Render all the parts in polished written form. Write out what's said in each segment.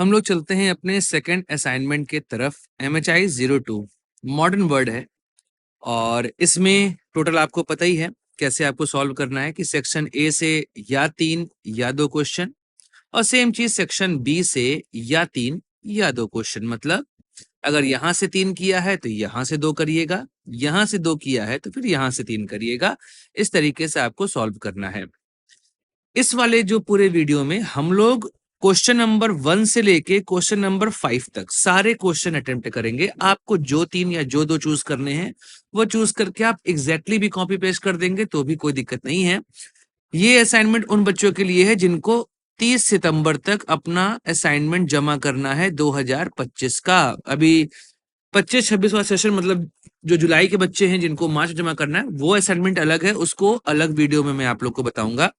हम लोग चलते हैं अपने सेकंड असाइनमेंट के तरफ। MHI 02 मॉडर्न वर्ड है और इसमें टोटल आपको पता ही है कैसे आपको सॉल्व करना है कि सेक्शन ए से या 3 या 2 क्वेश्चन और सेम चीज सेक्शन बी से या 3 या 2 क्वेश्चन। मतलब अगर यहां से 3 किया है तो यहां से 2 करिएगा, यहां से 2 किया है तो फिर यहां से 3 करिएगा। इस तरीके से आपको सॉल्व करना है। इस वाले जो पूरे वीडियो में हम लोग क्वेश्चन नंबर 1 से लेके क्वेश्चन नंबर 5 तक सारे क्वेश्चन अटेम्प्ट करेंगे। आपको जो 3 या जो 2 चूज करने हैं वो चूज करके आप एग्जैक्टली भी कॉपी पेस्ट कर देंगे तो भी कोई दिक्कत नहीं है। ये असाइनमेंट उन बच्चों के लिए है जिनको 30 सितंबर तक अपना असाइनमेंट जमा करना है 2025 का। अभी 25-26 वाला सेशन, मतलब जो जुलाई के बच्चे हैं जिनको मार्च में जमा करना है वो असाइनमेंट अलग है, उसको अलग वीडियो में मैं आप लोग को बताऊंगा।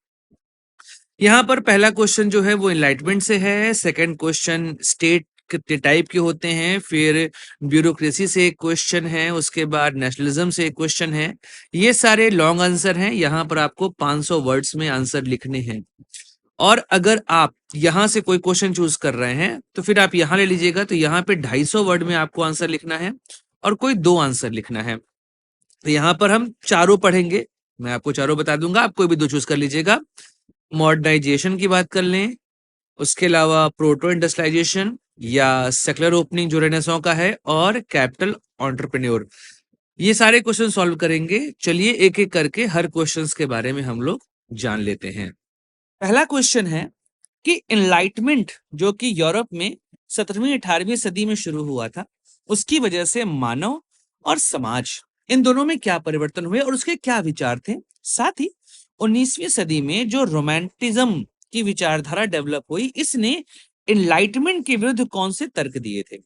यहाँ पर पहला क्वेश्चन जो है वो एनलाइटमेंट से है, सेकंड क्वेश्चन स्टेट कितने टाइप के होते हैं, फिर ब्यूरोक्रेसी से एक क्वेश्चन है, उसके बाद नेशनलिज्म से एक क्वेश्चन है। ये सारे लॉन्ग आंसर हैं। यहाँ पर आपको 500 वर्ड्स में आंसर लिखने हैं और अगर आप यहाँ से कोई क्वेश्चन चूज कर रहे हैं तो फिर आप यहाँ ले लीजिएगा, तो यहाँ पे 250 वर्ड में आपको आंसर लिखना है और कोई 2 आंसर लिखना है। तो यहाँ पर हम चारों पढ़ेंगे, मैं आपको चारों बता दूंगा, आप कोई भी 2 चूज कर लीजिएगा। मॉडर्नाइजेशन की बात कर लें, उसके अलावा प्रोटो इंडस्ट्रियलाइजेशन या सेकुलर ओपनिंग जो रेनेसां का है, और कैपिटल एंटरप्रेन्योर। ये सारे क्वेश्चन सॉल्व करेंगे। चलिए एक एक करके हर क्वेश्चंस के बारे में हम लोग जान लेते हैं। पहला क्वेश्चन है कि एनलाइटमेंट जो कि यूरोप में 17वीं 18वीं सदी में शुरू हुआ था, उसकी वजह से मानव और समाज इन दोनों में क्या परिवर्तन हुए और उसके क्या विचार थे। साथ ही 19वीं सदी में जो रोमांटिज्म की विचारधारा डेवलप हुई, इसने एनलाइटमेंट के विरुद्ध कौन से तर्क दिए थे।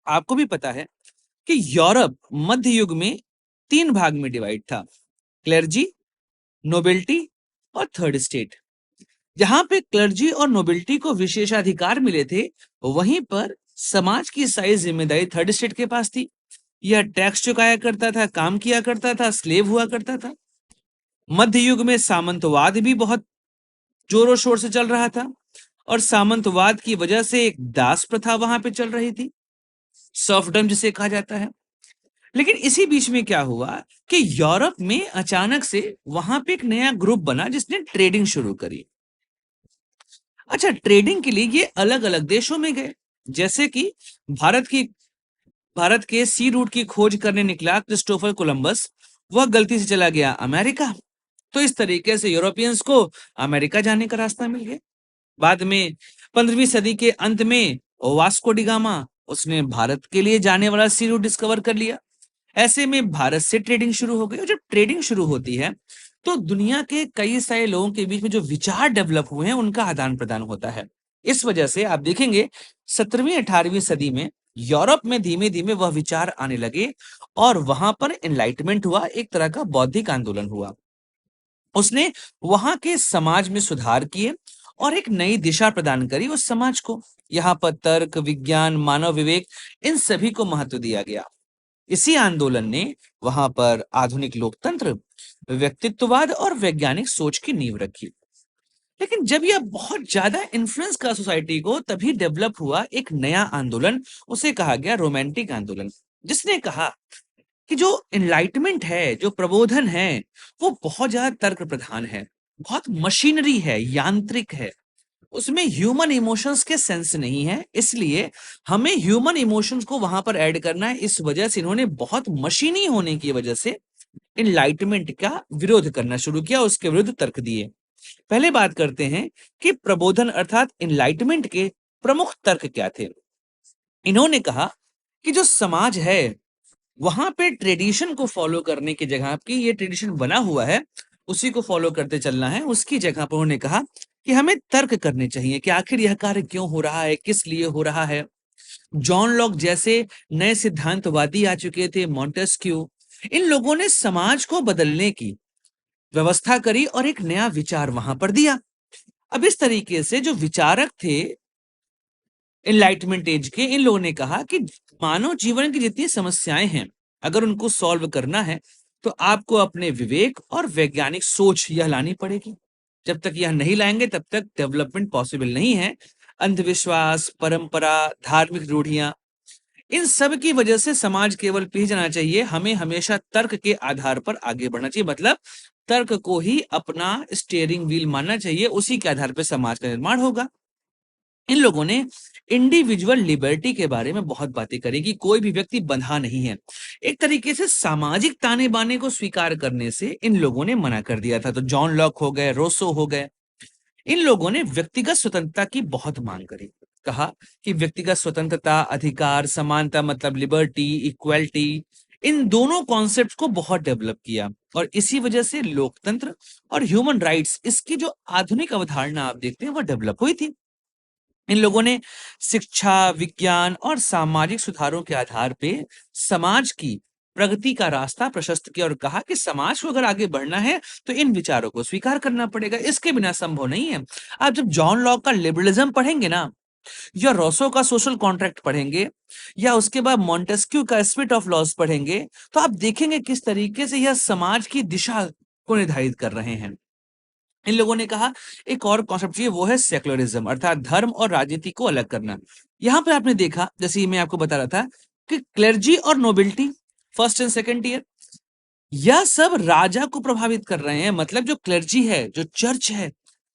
आपको भी पता है कि यूरोप मध्य युग में 3 भाग में डिवाइड था, क्लर्जी, नोबिलिटी और थर्ड स्टेट। जहां पे क्लर्जी और नोबिलिटी को विशेषाधिकार मिले थे, वहीं पर समाज की सारी जिम्मेदारी थर्ड स्टेट के पास थी। यह टैक्स चुकाया करता था, काम किया करता था, स्लेव हुआ करता था। मध्य युग में सामंतवाद भी बहुत जोरों शोर से चल रहा था और सामंतवाद की वजह से एक दास प्रथा वहां पे चल रही थी, सर्फडम जिसे कहा जाता है। लेकिन इसी बीच में क्या हुआ कि यूरोप में अचानक से वहां पे एक नया ग्रुप बना जिसने ट्रेडिंग शुरू करी। अच्छा, ट्रेडिंग के लिए ये अलग अलग देशों में गए, जैसे कि भारत की भारत के सी रूट की खोज करने निकला क्रिस्टोफर कोलंबस, वह गलती से चला गया अमेरिका। तो इस तरीके से यूरोपियंस को अमेरिका जाने का रास्ता मिल गया। बाद में 15वीं सदी के अंत में वास्को डी गामा, उसने भारत के लिए जाने वाला सी रूट डिस्कवर कर लिया। ऐसे में भारत से ट्रेडिंग शुरू हो गई और जब ट्रेडिंग शुरू होती है तो दुनिया के कई सारे लोगों के बीच में जो विचार डेवलप हुए हैं उनका आदान प्रदान होता है। इस वजह से आप देखेंगे 17वीं 18वीं सदी में यूरोप में धीमे धीमे वह विचार आने लगे और वहां पर एनलाइटमेंट हुआ, एक तरह का बौद्धिक आंदोलन हुआ। उसने वहां के समाज में सुधार किए और एक नई दिशा प्रदान करी उस समाज को। यहाँ पर तर्क, विज्ञान, मानव विवेक, इन सभी को महत्व दिया गया। इसी आंदोलन ने वहां पर आधुनिक लोकतंत्र, व्यक्तित्ववाद और वैज्ञानिक सोच की नींव रखी। लेकिन जब यह बहुत ज्यादा इन्फ्लुएंस का सोसाइटी को, तभी डेवलप हुआ एक नया आंदोलन, उसे कहा गया रोमांटिक आंदोलन, जिसने कहा कि जो एनलाइटमेंट है, जो प्रबोधन है, वो बहुत ज्यादा तर्क प्रधान है, बहुत मशीनरी है, यांत्रिक है, उसमें ह्यूमन इमोशंस के सेंस नहीं है। इसलिए हमें ह्यूमन इमोशंस को वहां पर ऐड करना है। इस वजह से इन्होंने बहुत मशीनी होने की वजह से एनलाइटमेंट का विरोध करना शुरू किया, उसके विरुद्ध तर्क दिए। पहले बात करते हैं कि प्रबोधन अर्थात एनलाइटमेंट के प्रमुख तर्क क्या थे। इन्होंने कहा कि जो समाज है वहां पे ट्रेडिशन को फॉलो करने की जगह की, ये ट्रेडिशन बना हुआ है उसी को फॉलो करते चलना है, उसकी जगह पर उन्होंने कहा कि हमें तर्क करने चाहिए कि आखिर यह कार्य क्यों हो रहा है, किस लिए हो रहा है। जॉन लॉक जैसे नए सिद्धांतवादी आ चुके थे, मॉन्टेस्क्यू, इन लोगों ने समाज को बदलने की व्यवस्था करी और एक नया विचार वहां पर दिया। अब इस तरीके से जो विचारक थे एनलाइटमेंट एज के, इन लोगों ने कहा कि मानव जीवन की जितनी समस्याएं हैं, अगर उनको सॉल्व करना है तो आपको अपने विवेक और वैज्ञानिक सोच यह लानी पड़ेगी। जब तक यह नहीं लाएंगे तब तक डेवलपमेंट पॉसिबल नहीं है। अंधविश्वास, परंपरा, धार्मिक रूढ़ियां, इन सब की वजह से समाज केवल पीछे जाना चाहिए। हमें हमेशा तर्क के आधार पर आगे बढ़ना चाहिए, मतलब तर्क को ही अपना स्टीयरिंग व्हील मानना चाहिए, उसी के आधार पर समाज का निर्माण होगा। इन लोगों ने इंडिविजुअल लिबर्टी के बारे में बहुत बातें करी कि कोई भी व्यक्ति बंधा नहीं है। एक तरीके से सामाजिक ताने बाने को स्वीकार करने से इन लोगों ने मना कर दिया था। तो जॉन लॉक हो गए, रोसो हो गए, इन लोगों ने व्यक्तिगत स्वतंत्रता की बहुत मांग करी। कहा कि व्यक्तिगत स्वतंत्रता, अधिकार, समानता मतलब लिबर्टी, इक्वलिटी, इन दोनों कॉन्सेप्ट्स को बहुत डेवलप किया और इसी वजह से लोकतंत्र और ह्यूमन राइट्स, इसकी जो आधुनिक अवधारणा आप देखते हैं वो डेवलप हुई थी। इन लोगों ने शिक्षा, विज्ञान और सामाजिक सुधारों के आधार पे समाज की प्रगति का रास्ता प्रशस्त किया और कहा कि समाज को अगर आगे बढ़ना है तो इन विचारों को स्वीकार करना पड़ेगा, इसके बिना संभव नहीं है। आप जब जॉन लॉक का लिबरलिज्म पढ़ेंगे ना, या रोसो का सोशल कॉन्ट्रैक्ट पढ़ेंगे, या उसके बाद मॉन्टेस्क्यू का स्पिरिट ऑफ लॉज पढ़ेंगे, तो आप देखेंगे किस तरीके से यह समाज की दिशा को निर्धारित कर रहे हैं। इन लोगों ने कहा एक और कॉन्सेप्ट चाहिए, वो है सेक्युलरिज्म, अर्थात धर्म और राजनीति को अलग करना। यहां पे आपने देखा, जैसे मैं आपको बता रहा था कि क्लेर्जी और nobility, first and second year, यह सब राजा को प्रभावित कर रहे हैं। मतलब जो क्लेर्जी है, जो चर्च है,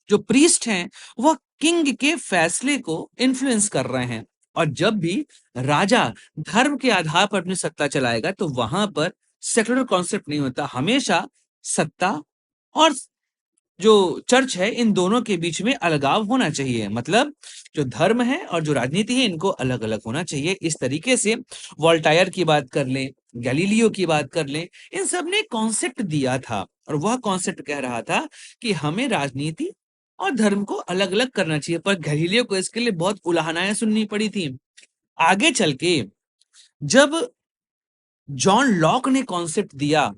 जो प्रीस्ट हैं, वह किंग के फैसले को इन्फ्लुएंस कर रहे हैं। और जब भी राजा धर्म के आधार पर अपनी सत्ता चलाएगा तो वहां पर सेक्युलर कॉन्सेप्ट नहीं होता, हमेशा सत्ता और जो चर्च है, इन दोनों के बीच में अलगाव होना चाहिए। मतलब जो धर्म है और जो राजनीति है, इनको अलग अलग होना चाहिए। इस तरीके से वोल्टायर की बात कर लें, गैलीलियो की बात कर लें, इन सब ने कॉन्सेप्ट दिया था और वह कॉन्सेप्ट कह रहा था कि हमें राजनीति और धर्म को अलग अलग करना चाहिए। पर गैलीलियो को इसके लिए बहुत उलाहनाएं सुननी पड़ी थी। आगे चल के जब जॉन लॉक ने कॉन्सेप्ट दिया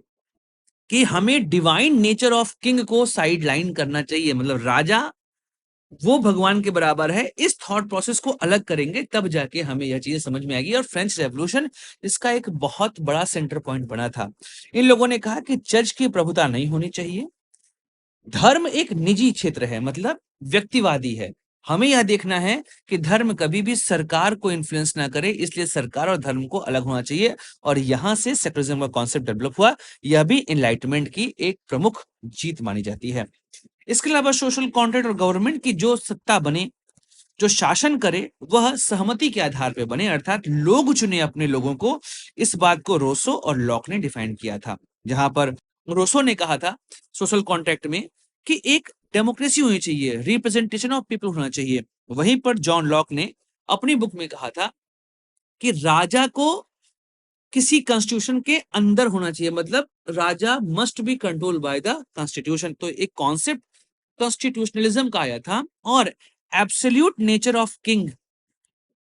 कि हमें डिवाइन नेचर ऑफ किंग को साइड लाइन करना चाहिए, मतलब राजा वो भगवान के बराबर है, इस थॉट प्रोसेस को अलग करेंगे तब जाके हमें यह चीजें समझ में आएगी। और फ्रेंच रेवोल्यूशन इसका एक बहुत बड़ा सेंटर पॉइंट बना था। इन लोगों ने कहा कि चर्च की प्रभुता नहीं होनी चाहिए, धर्म एक निजी क्षेत्र है, मतलब व्यक्तिवादी है। हमें यह देखना है कि धर्म कभी भी सरकार को इन्फ्लुएंस ना करे, इसलिए सरकार और धर्म को अलग होना चाहिए। और यहां से सेक्युलरिज्म का कॉन्सेप्ट डेवलप हुआ। यह भी एनलाइटमेंट की एक प्रमुख जीत मानी जाती है। इसके अलावा सोशल कॉन्ट्रैक्ट और गवर्नमेंट की जो सत्ता बने, जो शासन करे, वह सहमति के आधार पर बने, अर्थात लोग चुने अपने लोगों को। इस बात को रोसो और लॉक ने डिफाइन किया था। जहां पर रोसो ने कहा था सोशल कॉन्ट्रैक्ट में कि एक डेमोक्रेसी होनी चाहिए, रिप्रेजेंटेशन ऑफ पीपल होना चाहिए। वहीं पर जॉन लॉक ने अपनी बुक में कहा था कि राजा को किसी कॉन्स्टिट्यूशन के अंदर होना चाहिए, मतलब राजा must be control by the constitution. तो एक कॉन्सेप्ट कॉन्स्टिट्यूशनलिज्म का आया था और एब्सोल्यूट नेचर ऑफ किंग,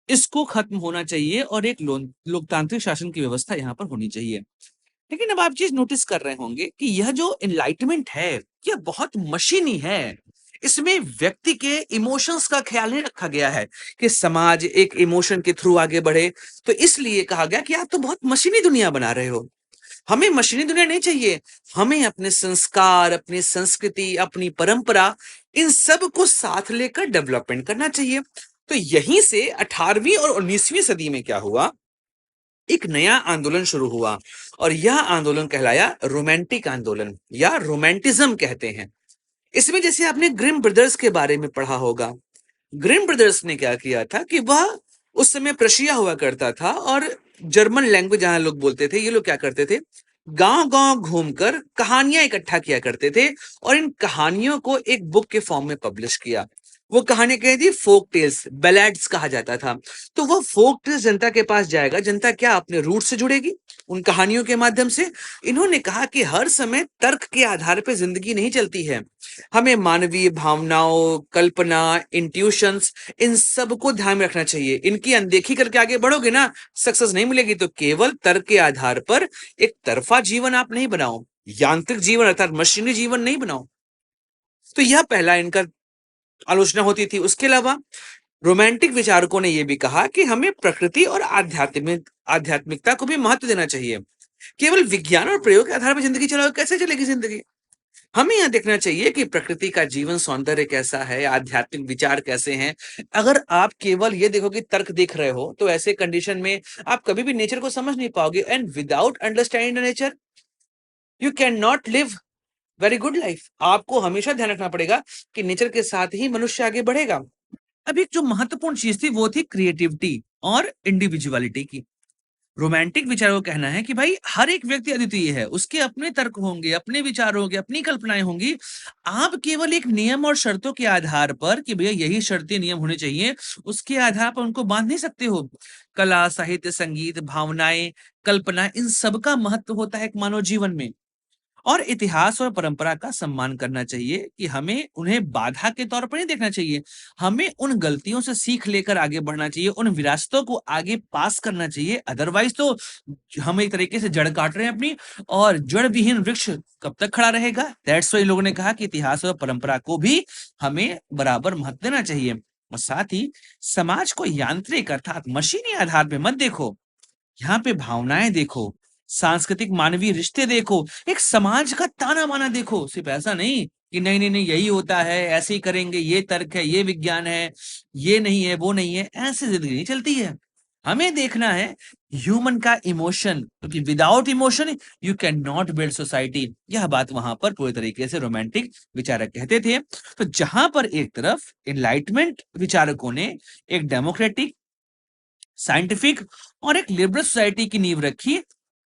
इसको खत्म होना चाहिए और एक लोकतांत्रिक शासन की व्यवस्था यहाँ पर होनी चाहिए। लेकिन अब आप चीज नोटिस कर रहे होंगे कि यह जो एनलाइटमेंट है, यह बहुत मशीनी है। इसमें व्यक्ति के इमोशंस का ख्याल नहीं रखा गया है कि समाज एक इमोशन के थ्रू आगे बढ़े। तो इसलिए कहा गया कि आप तो बहुत मशीनी दुनिया बना रहे हो। हमें मशीनी दुनिया नहीं चाहिए, हमें अपने संस्कार, अपनी संस्कृति, अपनी परंपरा, इन सब को साथ लेकर डेवलपमेंट करना चाहिए। तो यहीं से 18वीं और 19वीं सदी में क्या हुआ, एक नया आंदोलन शुरू हुआ और यह आंदोलन कहलाया रोमांटिक आंदोलन या रोमांटिज्म कहते हैं। इसमें जैसे आपने ग्रिम ब्रदर्स के बारे में पढ़ा होगा, ग्रिम ब्रदर्स ने क्या किया था कि वह उस समय प्रशिया हुआ करता था और जर्मन लैंग्वेज जहां लोग बोलते थे, ये लोग क्या करते थे, गांव गांव घूमकर कहानियां इकट्ठा किया करते थे और इन कहानियों को एक बुक के फॉर्म में पब्लिश किया। वो कहानी कही थी फोक टेल्स, बैलेड्स कहा जाता था। तो वो फोक टेल्स जनता के पास जाएगा, जनता क्या अपने रूट से जुड़ेगी उन कहानियों के माध्यम से। इन्होंने कहा कि हर समय तर्क के आधार पर जिंदगी नहीं चलती है, हमें मानवीय भावनाओं, कल्पना, इंट्यूशंस, इन सब को ध्यान में रखना चाहिए। इनकी अनदेखी करके आगे बढ़ोगे ना, सक्सेस नहीं मिलेगी। तो केवल तर्क के आधार पर एक तरफा जीवन आप नहीं बनाओ, यांत्रिक जीवन अर्थात मशीनी जीवन नहीं बनाओ। तो यह पहला इनका आलोचना होती थी। उसके अलावा रोमांटिक विचारकों ने यह भी कहा कि हमें प्रकृति और आध्यात्मिकता को भी महत्व देना चाहिए। केवल विज्ञान और प्रयोग के आधार पर जिंदगी चलाओ, कैसे चलेगी जिंदगी। हमें यहाँ देखना चाहिए कि प्रकृति का जीवन सौंदर्य कैसा है, आध्यात्मिक विचार कैसे हैं। अगर आप केवल ये देखो कि तर्क देख रहे हो, तो ऐसे कंडीशन में आप कभी भी नेचर को समझ नहीं पाओगे। And without understanding the nature you can not live very good life. आपको हमेशा ध्यान रखना पड़ेगा कि नेचर के साथ ही मनुष्य आगे बढ़ेगा। अब एक जो महत्वपूर्ण चीज थी वो थी क्रिएटिविटी और इंडिविजुअलिटी की। रोमांटिक विचारों का कहना है कि भाई हर एक व्यक्ति अद्वितीय है, उसके अपने तर्क होंगे, अपने विचार होंगे, अपनी कल्पनाएं होंगी। आप केवल एक नियम और शर्तों के आधार पर कि भैया यही शर्तें नियम होने चाहिए, उसके आधार पर उनको बांध नहीं सकते हो। कला, साहित्य, संगीत, भावनाएं, कल्पना, इन सब का महत्व होता है एक मानव जीवन में। और इतिहास और परंपरा का सम्मान करना चाहिए कि हमें उन्हें बाधा के तौर पर नहीं देखना चाहिए। हमें उन गलतियों से सीख लेकर आगे बढ़ना चाहिए, उन विरासतों को आगे पास करना चाहिए। अदरवाइज तो हम एक तरीके से जड़ काट रहे हैं अपनी, और जड़ विहीन वृक्ष कब तक खड़ा रहेगा। दैट्स वाई लोगों ने कहा कि इतिहास और परंपरा को भी हमें बराबर महत्व देना चाहिए। और साथ ही समाज को यांत्रिक अर्थात मशीनी आधार पे मत देखो, यहाँ पे भावनाएं देखो, सांस्कृतिक मानवीय रिश्ते देखो, एक समाज का ताना बाना देखो। सिर्फ ऐसा नहीं कि नहीं नहीं नहीं यही होता है, ऐसे ही करेंगे, ये तर्क है, ये विज्ञान है, ये नहीं है, वो नहीं है, ऐसे जिंदगी नहीं चलती है। हमें देखना है ह्यूमन का इमोशन, क्योंकि without emotion you can not build society. यह बात वहां पर पूरे तरीके से रोमांटिक विचारक कहते थे। तो जहां पर एक तरफ एनलाइटमेंट विचारकों ने एक डेमोक्रेटिक, साइंटिफिक और एक लिबरल सोसाइटी की नींव रखी,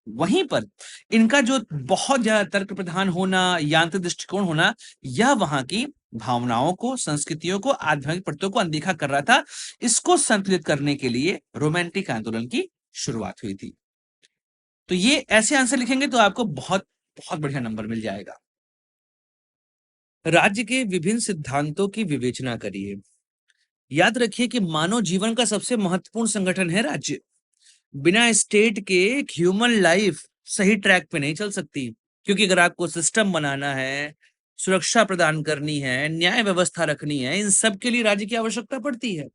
वहीं पर इनका जो बहुत ज्यादा तर्क प्रधान होना, यांत्रिक दृष्टिकोण होना, यह वहां की भावनाओं को, संस्कृतियों को, आध्यात्मिक प्रत्ययों को अनदेखा कर रहा था। इसको संतुलित करने के लिए रोमांटिक आंदोलन की शुरुआत हुई थी। तो ये ऐसे आंसर लिखेंगे तो आपको बहुत बहुत बढ़िया नंबर मिल जाएगा। राज्य के विभिन्न सिद्धांतों की विवेचना करिए। याद रखिए कि मानव जीवन का सबसे महत्वपूर्ण संगठन है राज्य। बिना स्टेट के एक ह्यूमन लाइफ सही ट्रैक पे नहीं चल सकती, क्योंकि अगर आपको सिस्टम बनाना है, सुरक्षा प्रदान करनी है, न्याय व्यवस्था रखनी है, इन सब के लिए राज्य की आवश्यकता पड़ती है।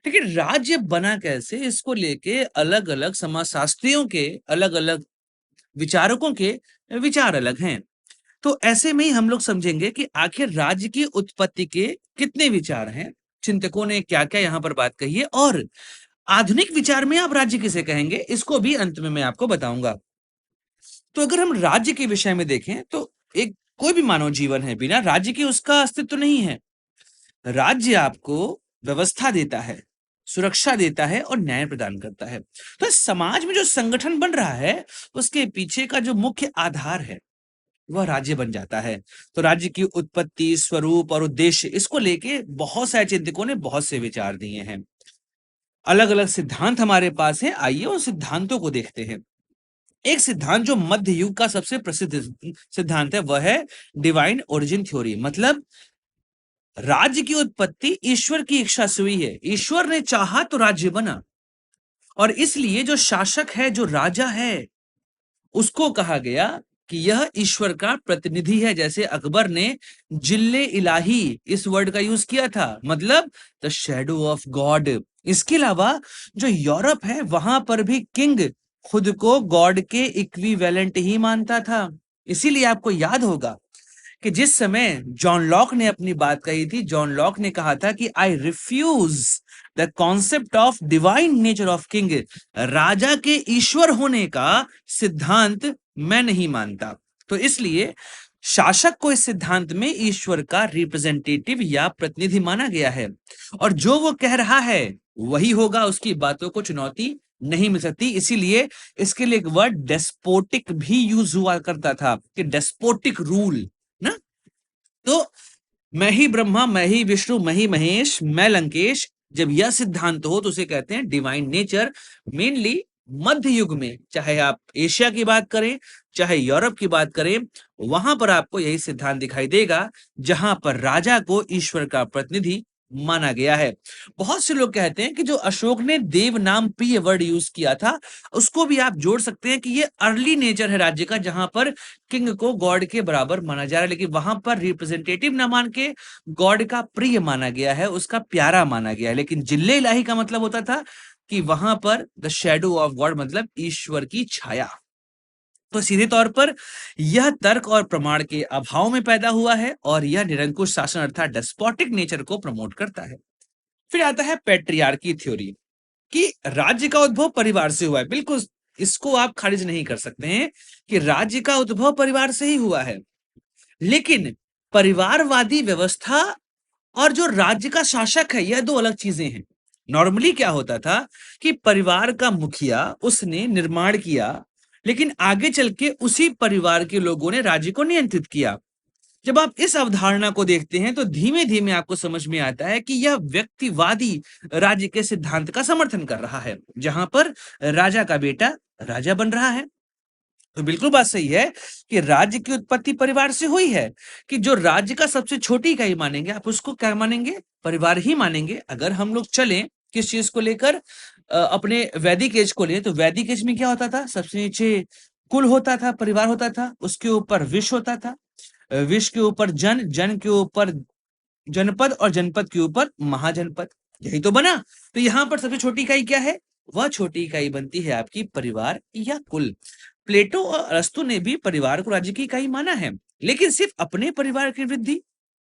लेकिन राज्य बना कैसे, इसको लेके अलग अलग समाजशास्त्रियों के, अलग अलग विचारकों के विचार अलग हैं। तो ऐसे में ही हम लोग समझेंगे कि आखिर राज्य की उत्पत्ति के कितने विचार हैं, चिंतकों ने क्या क्या यहाँ पर बात कही है, और आधुनिक विचार में आप राज्य किसे कहेंगे, इसको भी अंत में मैं आपको बताऊंगा। तो अगर हम राज्य के विषय में देखें तो एक कोई भी मानव जीवन है, बिना राज्य के उसका अस्तित्व नहीं है। राज्य आपको व्यवस्था देता है, सुरक्षा देता है और न्याय प्रदान करता है। तो इस समाज में जो संगठन बन रहा है, उसके पीछे का जो मुख्य आधार है वह राज्य बन जाता है। तो राज्य की उत्पत्ति, स्वरूप और उद्देश्य, इसको लेके बहुत सारे चिंतकों ने बहुत से विचार दिए हैं। अलग अलग सिद्धांत हमारे पास है, आइए उन सिद्धांतों को देखते हैं। एक सिद्धांत जो मध्य युग का सबसे प्रसिद्ध सिद्धांत है वह है डिवाइन ओरिजिन थ्योरी। मतलब राज्य की उत्पत्ति ईश्वर की इच्छा से हुई है, ईश्वर ने चाहा तो राज्य बना, और इसलिए जो शासक है, जो राजा है, उसको कहा गया कि यह ईश्वर का प्रतिनिधि है। जैसे अकबर ने जिल्ले इलाही इस वर्ड का यूज किया था, मतलब द शैडो ऑफ गॉड। इसके अलावा जो यूरोप है, वहां पर भी किंग खुद को गॉड के इक्विवेलेंट ही मानता था। इसीलिए आपको याद होगा कि जिस समय जॉन लॉक ने अपनी बात कही थी, जॉन लॉक ने कहा था कि I refuse the concept of divine nature of king. राजा के ईश्वर होने का सिद्धांत मैं नहीं मानता। तो इसलिए शासक को इस सिद्धांत में ईश्वर का रिप्रेजेंटेटिव या प्रतिनिधि माना गया है, और जो वो कह रहा है वही होगा, उसकी बातों को चुनौती नहीं मिल सकती। इसीलिए इसके लिए एक वर्ड डेस्पोटिक भी यूज हुआ करता था, कि डेस्पोटिक रूल ना। तो मैं ही ब्रह्मा, मैं ही विष्णु, मैं ही महेश, मैं लंकेश, जब यह सिद्धांत हो तो उसे कहते हैं डिवाइन नेचर। मेनली मध्य युग में, चाहे आप एशिया की बात करें, चाहे यूरोप की बात करें, वहां पर आपको यही सिद्धांत दिखाई देगा, जहां पर राजा को ईश्वर का प्रतिनिधि माना गया है। बहुत से लोग कहते हैं कि जो अशोक ने देव नाम प्रिय वर्ड यूज किया था, उसको भी आप जोड़ सकते हैं कि ये अर्ली नेचर है राज्य का, जहां पर किंग को गॉड के बराबर माना जा रहा है, लेकिन वहां पर रिप्रेजेंटेटिव ना मान के गॉड का प्रिय माना गया है, उसका प्यारा माना गया है। लेकिन जिल्ले इलाही का मतलब होता था कि वहां पर द शैडो ऑफ गॉड, मतलब ईश्वर की छाया। तो सीधे तौर पर यह तर्क और प्रमाण के अभाव में पैदा हुआ है और यह निरंकुश शासन अर्थात डेस्पोटिक नेचर को प्रमोट करता है। फिर आता है पैट्रियार्की थ्योरी कि राज्य का उद्भव परिवार से हुआ है। बिल्कुल इसको आप खारिज नहीं कर सकते हैं कि राज्य का उद्भव परिवार से ही हुआ है, लेकिन परिवारवादी व्यवस्था और जो राज्य का शासक है यह दो अलग चीजें हैं। नॉर्मली क्या होता था कि परिवार का मुखिया उसने निर्माण किया, लेकिन आगे चल के उसी परिवार के लोगों ने राज्य को नियंत्रित किया। जब आप इस अवधारणा को देखते हैं तो धीमे धीमे आपको समझ में आता है कि यह व्यक्तिवादी राज्य के सिद्धांत का समर्थन कर रहा है, जहां पर राजा का बेटा राजा बन रहा है। तो बिल्कुल बात सही है कि राज्य की उत्पत्ति परिवार से हुई है, कि जो राज्य का सबसे छोटी इकाई मानेंगे आप उसको क्या मानेंगे, परिवार ही मानेंगे। अगर हम लोग चलें किस चीज को लेकर, अपने वैदिक एज को ले, तो वैदिक एज में क्या होता था, सबसे नीचे कुल होता था, परिवार होता था, उसके ऊपर विश्व होता था, विश्व के ऊपर जन, जन के ऊपर जनपद और जनपद के ऊपर महाजनपद। यही तो बना। तो यहाँ पर सबसे छोटी इकाई क्या है, वह छोटी इकाई बनती है आपकी परिवार या कुल। प्लेटो और अरस्तु ने भी परिवार को राज्य की इकाई माना है, लेकिन सिर्फ अपने परिवार की वृद्धि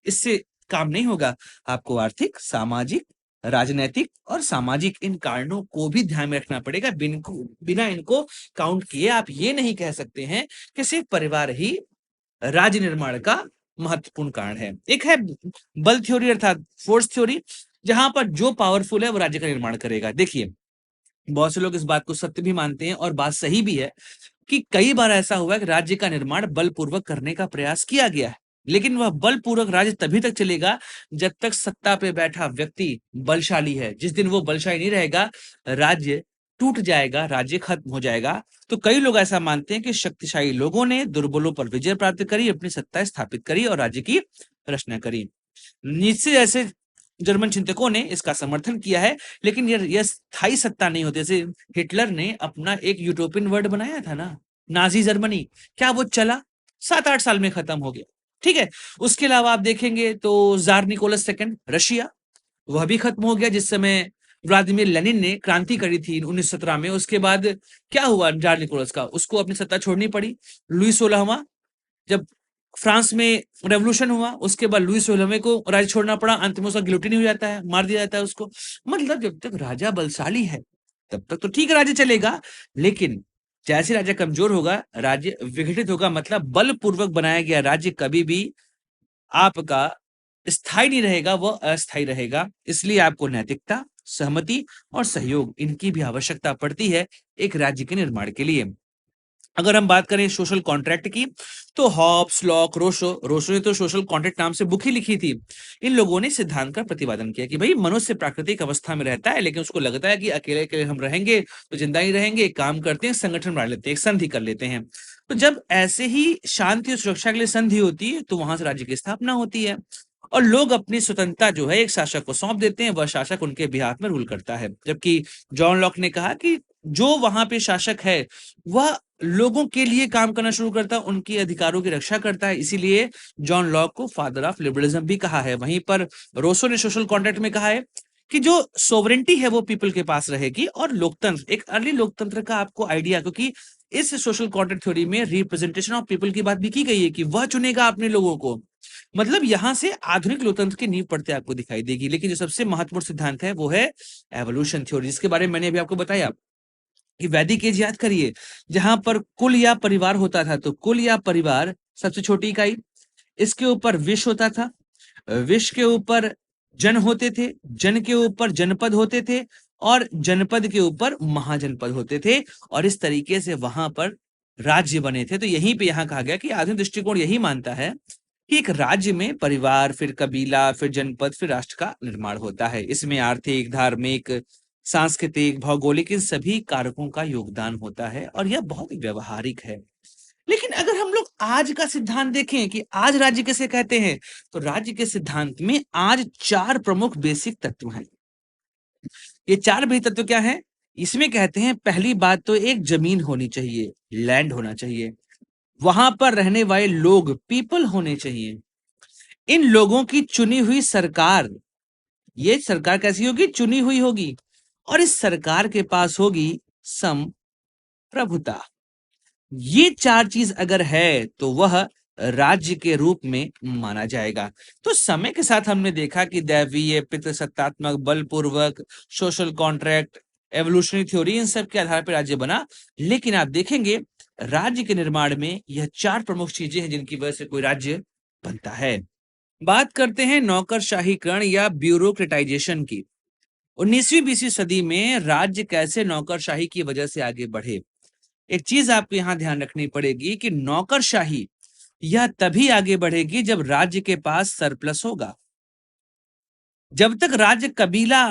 इससे काम नहीं होगा। आपको आर्थिक, सामाजिक, राजनैतिक और सामाजिक इन कारणों को भी ध्यान में रखना पड़ेगा। बिना इनको काउंट किए आप ये नहीं कह सकते हैं कि सिर्फ परिवार ही राज्य निर्माण का महत्वपूर्ण कारण है। एक है बल थ्योरी अर्थात फोर्स थ्योरी, जहां पर जो पावरफुल है वो राज्य का निर्माण करेगा। देखिए बहुत से लोग इस बात को सत्य भी मानते हैं और बात सही भी है कि कई बार ऐसा हुआ है कि राज्य का निर्माण बलपूर्वक करने का प्रयास किया गया है, लेकिन वह बलपूर्वक राज्य तभी तक चलेगा जब तक सत्ता पे बैठा व्यक्ति बलशाली है। जिस दिन वो बलशाली नहीं रहेगा, राज्य टूट जाएगा, राज्य खत्म हो जाएगा। तो कई लोग ऐसा मानते हैं कि शक्तिशाली लोगों ने दुर्बलों पर विजय प्राप्त करी, अपनी सत्ता स्थापित करी और राज्य की रचना करी। नीचे जैसे जर्मन चिंतकों ने इसका समर्थन किया है, लेकिन यह स्थायी सत्ता नहीं होती। जैसे हिटलर ने अपना एक यूटोपियन वर्ड बनाया था ना, नाजी जर्मनी, क्या वो चला? 7-8 साल में खत्म हो गया। ठीक है। उसके अलावा आप देखेंगे तो जार निकोलस सेकंड रशिया, वह भी खत्म हो गया जिस समय व्लादिमीर लेनिन ने क्रांति करी थी 1917 में। उसके बाद क्या हुआ जार निकोलस का, उसको अपनी सत्ता छोड़नी पड़ी। लुई 16वां, जब फ्रांस में रेवोल्यूशन हुआ उसके बाद लुई 16वें को राज्य छोड़ना पड़ा, अंत में उसका गिलोटिन हो जाता है, मार दिया जाता है उसको। मतलब जब तक राजा बलशाली है तब तक तो ठीक राज्य चलेगा, लेकिन जैसे राजा कमजोर होगा राज्य विघटित होगा। मतलब बलपूर्वक बनाया गया राज्य कभी भी आपका स्थायी नहीं रहेगा, वह अस्थायी रहेगा। इसलिए आपको नैतिकता, सहमति और सहयोग इनकी भी आवश्यकता पड़ती है एक राज्य के निर्माण के लिए। अगर हम बात करें सोशल कॉन्ट्रैक्ट की, तो हॉब्स, लॉक, रोशो ने तो सोशल कॉन्ट्रैक्ट नाम से बुक ही लिखी थी। इन लोगों ने सिद्धांत का प्रतिपादन किया कि भाई मनुष्य प्राकृतिक अवस्था में रहता है, लेकिन उसको लगता है कि अकेले अकेले हम रहेंगे तो जिंदा ही रहेंगे, एक काम करते हैं संगठन बना लेते हैं, एक संधि कर लेते हैं। तो जब ऐसे ही शांति और सुरक्षा के लिए संधि होती है तो वहां से राज्य की स्थापना होती है और लोग अपनी स्वतंत्रता जो है एक शासक को सौंप देते हैं, वह शासक उनके बिहाफ में रूल करता है। जबकि जॉन लॉक ने कहा कि जो वहां पे शासक है वह लोगों के लिए काम करना शुरू करता है, उनके अधिकारों की रक्षा करता है। इसीलिए जॉन लॉक को फादर ऑफ लिबरलिज्म भी कहा है। वहीं पर रोसो ने सोशल कॉन्ट्रैक्ट में कहा है कि जो सोवरेंटी है वो पीपल के पास रहेगी और लोकतंत्र, एक अर्ली लोकतंत्र का आपको आइडिया, क्योंकि इस सोशल कॉन्ट्रैक्ट थ्योरी में रिप्रेजेंटेशन ऑफ पीपल की बात भी की गई है कि वह चुनेगा अपने लोगों को। मतलब यहां से आधुनिक लोकतंत्र की नींव पड़ते आपको दिखाई देगी। लेकिन जो सबसे महत्वपूर्ण सिद्धांत है वो है एवोल्यूशन थ्योरी, जिसके बारे में मैंने अभी आपको बताया कि वैदिक एज याद करिए, जहां पर कुल या परिवार होता था, तो कुल या परिवार सबसे छोटी इकाई, इसके ऊपर विश्व होता था, विश्व के ऊपर जन होते थे, जन के ऊपर जनपद होते थे और जनपद के ऊपर महाजनपद होते थे और इस तरीके से वहां पर राज्य बने थे। तो यहीं पे यहां कहा गया कि आधुनिक दृष्टिकोण यही मानता है कि एक राज्य में परिवार, फिर कबीला, फिर जनपद, फिर राष्ट्र का निर्माण होता है। इसमें आर्थिक, धार्मिक, सांस्कृतिक, भौगोलिक इन सभी कारकों का योगदान होता है और यह बहुत व्यवहारिक है। लेकिन अगर हम लोग आज का सिद्धांत देखें कि आज राज्य किसे कहते हैं, तो राज्य के सिद्धांत में आज 4 प्रमुख बेसिक तत्व हैं। ये 4 बेसिक तत्व क्या है? इसमें कहते हैं पहली बात तो एक जमीन होनी चाहिए, लैंड होना चाहिए, वहां पर रहने वाले लोग, पीपल होने चाहिए, इन लोगों की चुनी हुई सरकार, ये सरकार कैसी होगी? चुनी हुई होगी और इस सरकार के पास होगी संप्रभुता। ये चार चीज अगर है तो वह राज्य के रूप में माना जाएगा। तो समय के साथ हमने देखा कि दैवीय, पितृसत्तात्मक, बलपूर्वक, सोशल कॉन्ट्रैक्ट, एवोल्यूशनरी थ्योरी, इन सब के आधार पर राज्य बना। लेकिन आप देखेंगे राज्य के निर्माण में यह चार प्रमुख चीजें हैं जिनकी वजह से कोई राज्य बनता है। बात करते हैं नौकरशाहीकरण या ब्यूरोक्रेटाइजेशन की। 19वीं 20वीं सदी में राज्य कैसे नौकरशाही की वजह से आगे बढ़े। एक चीज आपको यहां ध्यान रखनी पड़ेगी कि नौकरशाही यह तभी आगे बढ़ेगी जब राज्य के पास सरप्लस होगा। जब तक राज्य कबीला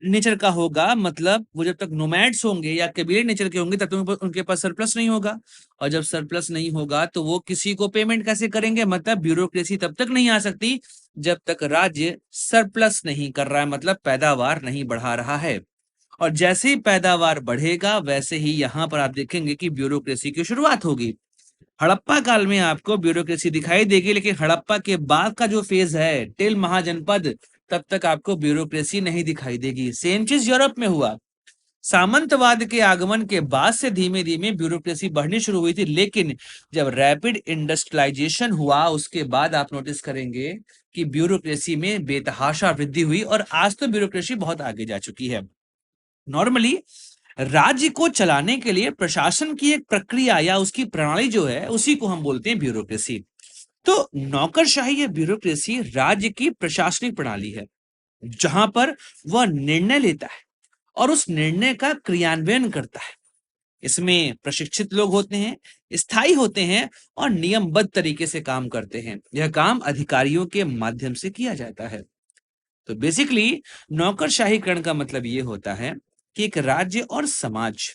नेचर का होगा, मतलब वो जब तक नोमैड्स होंगे या कबीले नेचर के होंगे, तब तक उनके पास सरप्लस नहीं होगा। और जब सरप्लस नहीं होगा तो वो किसी को पेमेंट कैसे करेंगे, मतलब ब्यूरोक्रेसी तब तक नहीं आ सकती जब तक राज्य सरप्लस नहीं कर रहा है, मतलब पैदावार नहीं बढ़ा रहा है। और जैसे ही पैदावार बढ़ेगा वैसे ही यहां पर आप देखेंगे कि ब्यूरोक्रेसी की शुरुआत होगी। हड़प्पा काल में आपको ब्यूरोक्रेसी दिखाई देगी, लेकिन हड़प्पा के बाद का जो फेज है टिल महाजनपद, तब तक आपको ब्यूरोक्रेसी नहीं दिखाई देगी। सेम चीज यूरोप में हुआ। सामंतवाद के आगमन के बाद से धीमे धीमे ब्यूरोक्रेसी बढ़नी शुरू हुई थी, लेकिन जब रैपिड इंडस्ट्रियलाइजेशन हुआ उसके बाद आप नोटिस करेंगे कि ब्यूरोक्रेसी में बेतहाशा वृद्धि हुई और आज तो ब्यूरोक्रेसी बहुत आगे जा चुकी है। नॉर्मली राज्य को चलाने के लिए प्रशासन की एक प्रक्रिया या उसकी प्रणाली जो है उसी को हम बोलते हैं ब्यूरोक्रेसी। तो नौकरशाही या ब्यूरोक्रेसी राज्य की प्रशासनिक प्रणाली है जहां पर वह निर्णय लेता है और उस निर्णय का क्रियान्वयन करता है। इसमें प्रशिक्षित लोग होते हैं, स्थायी होते हैं और नियमबद्ध तरीके से काम करते हैं। यह काम अधिकारियों के माध्यम से किया जाता है। तो बेसिकली नौकरशाहीकरण का मतलब ये होता है कि एक राज्य और समाज,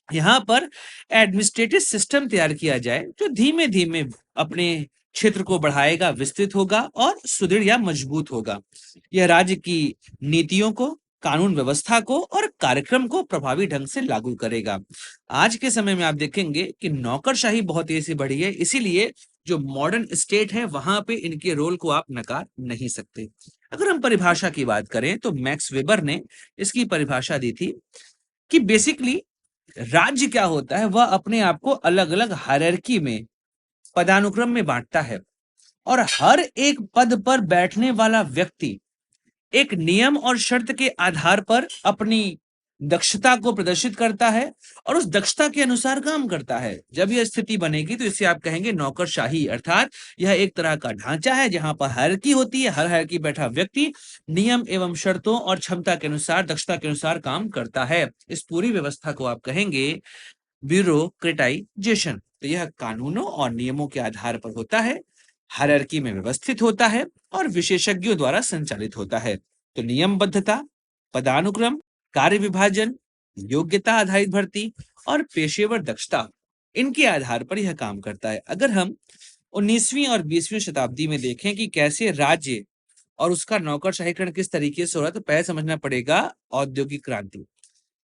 यहाँ पर एडमिनिस्ट्रेटिव सिस्टम तैयार किया जाए जो धीमे धीमे अपने क्षेत्र को बढ़ाएगा, विस्तृत होगा और सुदृढ़ या मजबूत होगा। यह राज्य की नीतियों को, कानून व्यवस्था को और कार्यक्रम को प्रभावी ढंग से लागू करेगा। आज के समय में आप देखेंगे कि नौकरशाही बहुत तेजी से बढ़ी है, इसीलिए जो मॉडर्न स्टेट है वहां पे इनके रोल को आप नकार नहीं सकते। अगर हम परिभाषा की बात करें तो मैक्स वेबर ने इसकी परिभाषा दी थी कि बेसिकली राज्य क्या होता है, वह अपने आप को अलग अलग हायरार्की में, पदानुक्रम में बांटता है और हर एक पद पर बैठने वाला व्यक्ति एक नियम और शर्त के आधार पर अपनी दक्षता को प्रदर्शित करता है और उस दक्षता के अनुसार काम करता है। जब यह स्थिति बनेगी तो इसे आप कहेंगे नौकरशाही, अर्थात यह एक तरह का ढांचा है जहां पर हायरार्की होती है, हर हायरार्की बैठा व्यक्ति नियम एवं शर्तों और क्षमता के अनुसार, दक्षता के अनुसार काम करता है। इस पूरी व्यवस्था को आप कहेंगे ब्यूरोक्रेटाइजेशन। तो यह कानूनों और नियमों के आधार पर होता है, हायरार्की में व्यवस्थित होता है और विशेषज्ञों द्वारा संचालित होता है। तो नियमबद्धता, पदानुक्रम, कार्य विभाजन, योग्यता आधारित भर्ती और पेशेवर दक्षता, इनके आधार पर यह काम करता है। अगर हम 19वीं और 20वीं शताब्दी में देखें कि कैसे राज्य और उसका नौकरशाहीकरण किस तरीके से हो रहा है, तो पहले समझना पड़ेगा औद्योगिक क्रांति।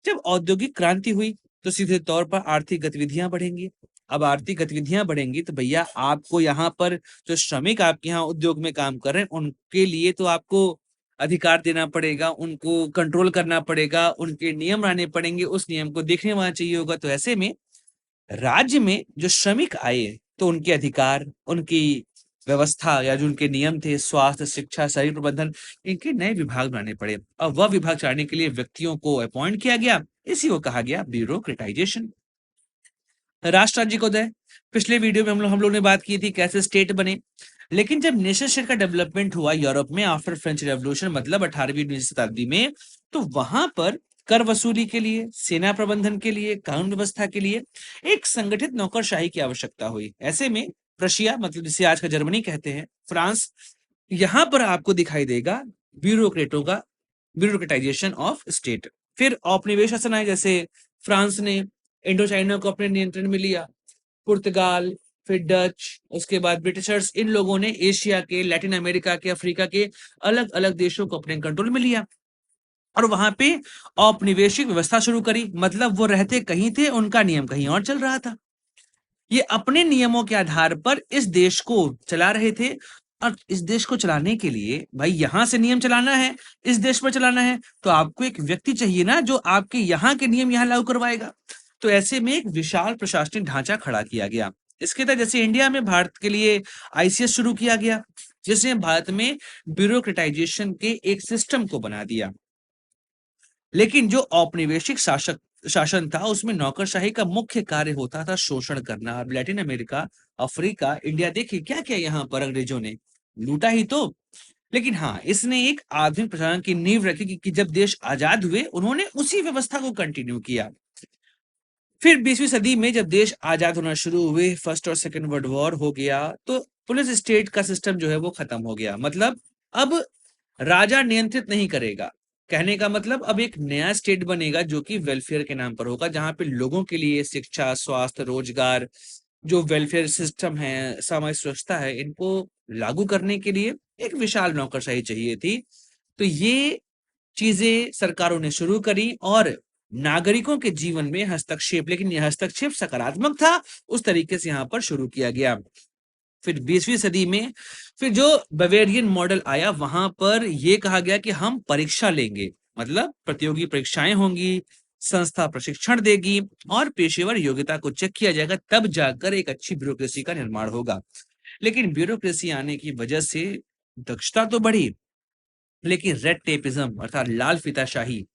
जब औद्योगिक क्रांति हुई तो सीधे तौर पर आर्थिक गतिविधियां बढ़ेंगी। अब आर्थिक गतिविधियां बढ़ेंगी तो भैया आपको यहाँ पर जो श्रमिक आपके यहाँ उद्योग में काम कर रहे हैं उनके लिए तो आपको अधिकार देना पड़ेगा, उनको कंट्रोल करना पड़ेगा, उनके नियम लाने पड़ेंगे, उस नियम को देखने वाला चाहिए होगा। तो ऐसे में राज्य में जो श्रमिक आए तो उनके अधिकार, उनकी व्यवस्था या जो उनके नियम थे, स्वास्थ्य, शिक्षा, शहरी प्रबंधन, इनके नए विभाग बनाने पड़े और वह विभाग चलाने के लिए व्यक्तियों को अपॉइंट किया गया। इसी को कहा गया ब्यूरोक्रेटाइजेशन। राष्ट्र राज्य का उदय, पिछले वीडियो में हम लोग ने बात की थी कैसे स्टेट बने। लेकिन जब नेशन स्टेट का डेवलपमेंट हुआ यूरोप में आफ्टर फ्रेंच रेवोल्यूशन, मतलब 18वीं 19वीं शताब्दी में, तो वहां पर कर वसूली के लिए, सेना प्रबंधन के लिए, कानून व्यवस्था के लिए एक संगठित नौकरशाही की आवश्यकता हुई। ऐसे में प्रशिया, मतलब जिसे आज का जर्मनी कहते हैं, फ्रांस, यहां पर आपको दिखाई देगा ब्यूरोक्रेटों का ब्यूरोक्रेटाइजेशन ऑफ स्टेट। फिर औपनिवेश शासन आए, जैसे फ्रांस ने इंडो चाइना को अपने नियंत्रण में लिया, पुर्तगाल, फिर डच, उसके बाद ब्रिटिशर्स, इन लोगों ने एशिया के, लैटिन अमेरिका के, अफ्रीका के अलग अलग देशों को अपने कंट्रोल में लिया और वहां पे औपनिवेशिक व्यवस्था शुरू करी। मतलब वो रहते कहीं थे, उनका नियम कहीं और चल रहा था। ये अपने नियमों के आधार पर इस देश को चला रहे थे और इस देश को चलाने के लिए भाई यहां से नियम चलाना है, इस देश पर चलाना है, तो आपको एक व्यक्ति चाहिए ना जो आपके यहाँ के नियम यहाँ लागू करवाएगा। तो ऐसे में एक विशाल प्रशासनिक ढांचा खड़ा किया गया। इसके तहत जैसे इंडिया में भारत के लिए आईसीएस शुरू किया गया, जिसने भारत में ब्यूरोक्रेटाइजेशन के एक सिस्टम को बना दिया। लेकिन जो औपनिवेशिक शासन था उसमें नौकरशाही का मुख्य कार्य होता था शोषण करना। अब लैटिन अमेरिका, अफ्रीका, इंडिया देखिए क्या क्या यहाँ पर अंग्रेजों ने लूटा ही तो। लेकिन हाँ, इसने एक आधुनिक प्रशासन की नींव रखी कि जब देश आजाद हुए उन्होंने उसी व्यवस्था को कंटिन्यू किया। फिर 20वीं सदी में जब देश आजाद होना शुरू हुए, फर्स्ट और सेकंड वर्ल्ड वॉर हो गया, तो पुलिस स्टेट का सिस्टम जो है वो खत्म हो गया। मतलब अब राजा नियंत्रित नहीं करेगा। कहने का मतलब अब एक नया स्टेट बनेगा जो कि वेलफेयर के नाम पर होगा, जहां पे लोगों के लिए शिक्षा, स्वास्थ्य, रोजगार, जो वेलफेयर सिस्टम है, सामाजिक सुरक्षा है, इनको लागू करने के लिए एक विशाल नौकरशाही चाहिए थी। तो ये चीजें सरकारों ने शुरू करी और नागरिकों के जीवन में हस्तक्षेप, लेकिन यह हस्तक्षेप सकारात्मक था, उस तरीके से यहाँ पर शुरू किया गया। फिर 20वीं सदी में फिर जो बवेरियन मॉडल आया, वहां पर यह कहा गया कि हम परीक्षा लेंगे, मतलब प्रतियोगी परीक्षाएं होंगी, संस्था प्रशिक्षण देगी और पेशेवर योग्यता को चेक किया जाएगा, तब जाकर एक अच्छी ब्यूरोक्रेसी का निर्माण होगा। लेकिन ब्यूरोक्रेसी आने की वजह से दक्षता तो बढ़ी, लेकिन रेड टेपिज्म अर्थात लाल फीताशाही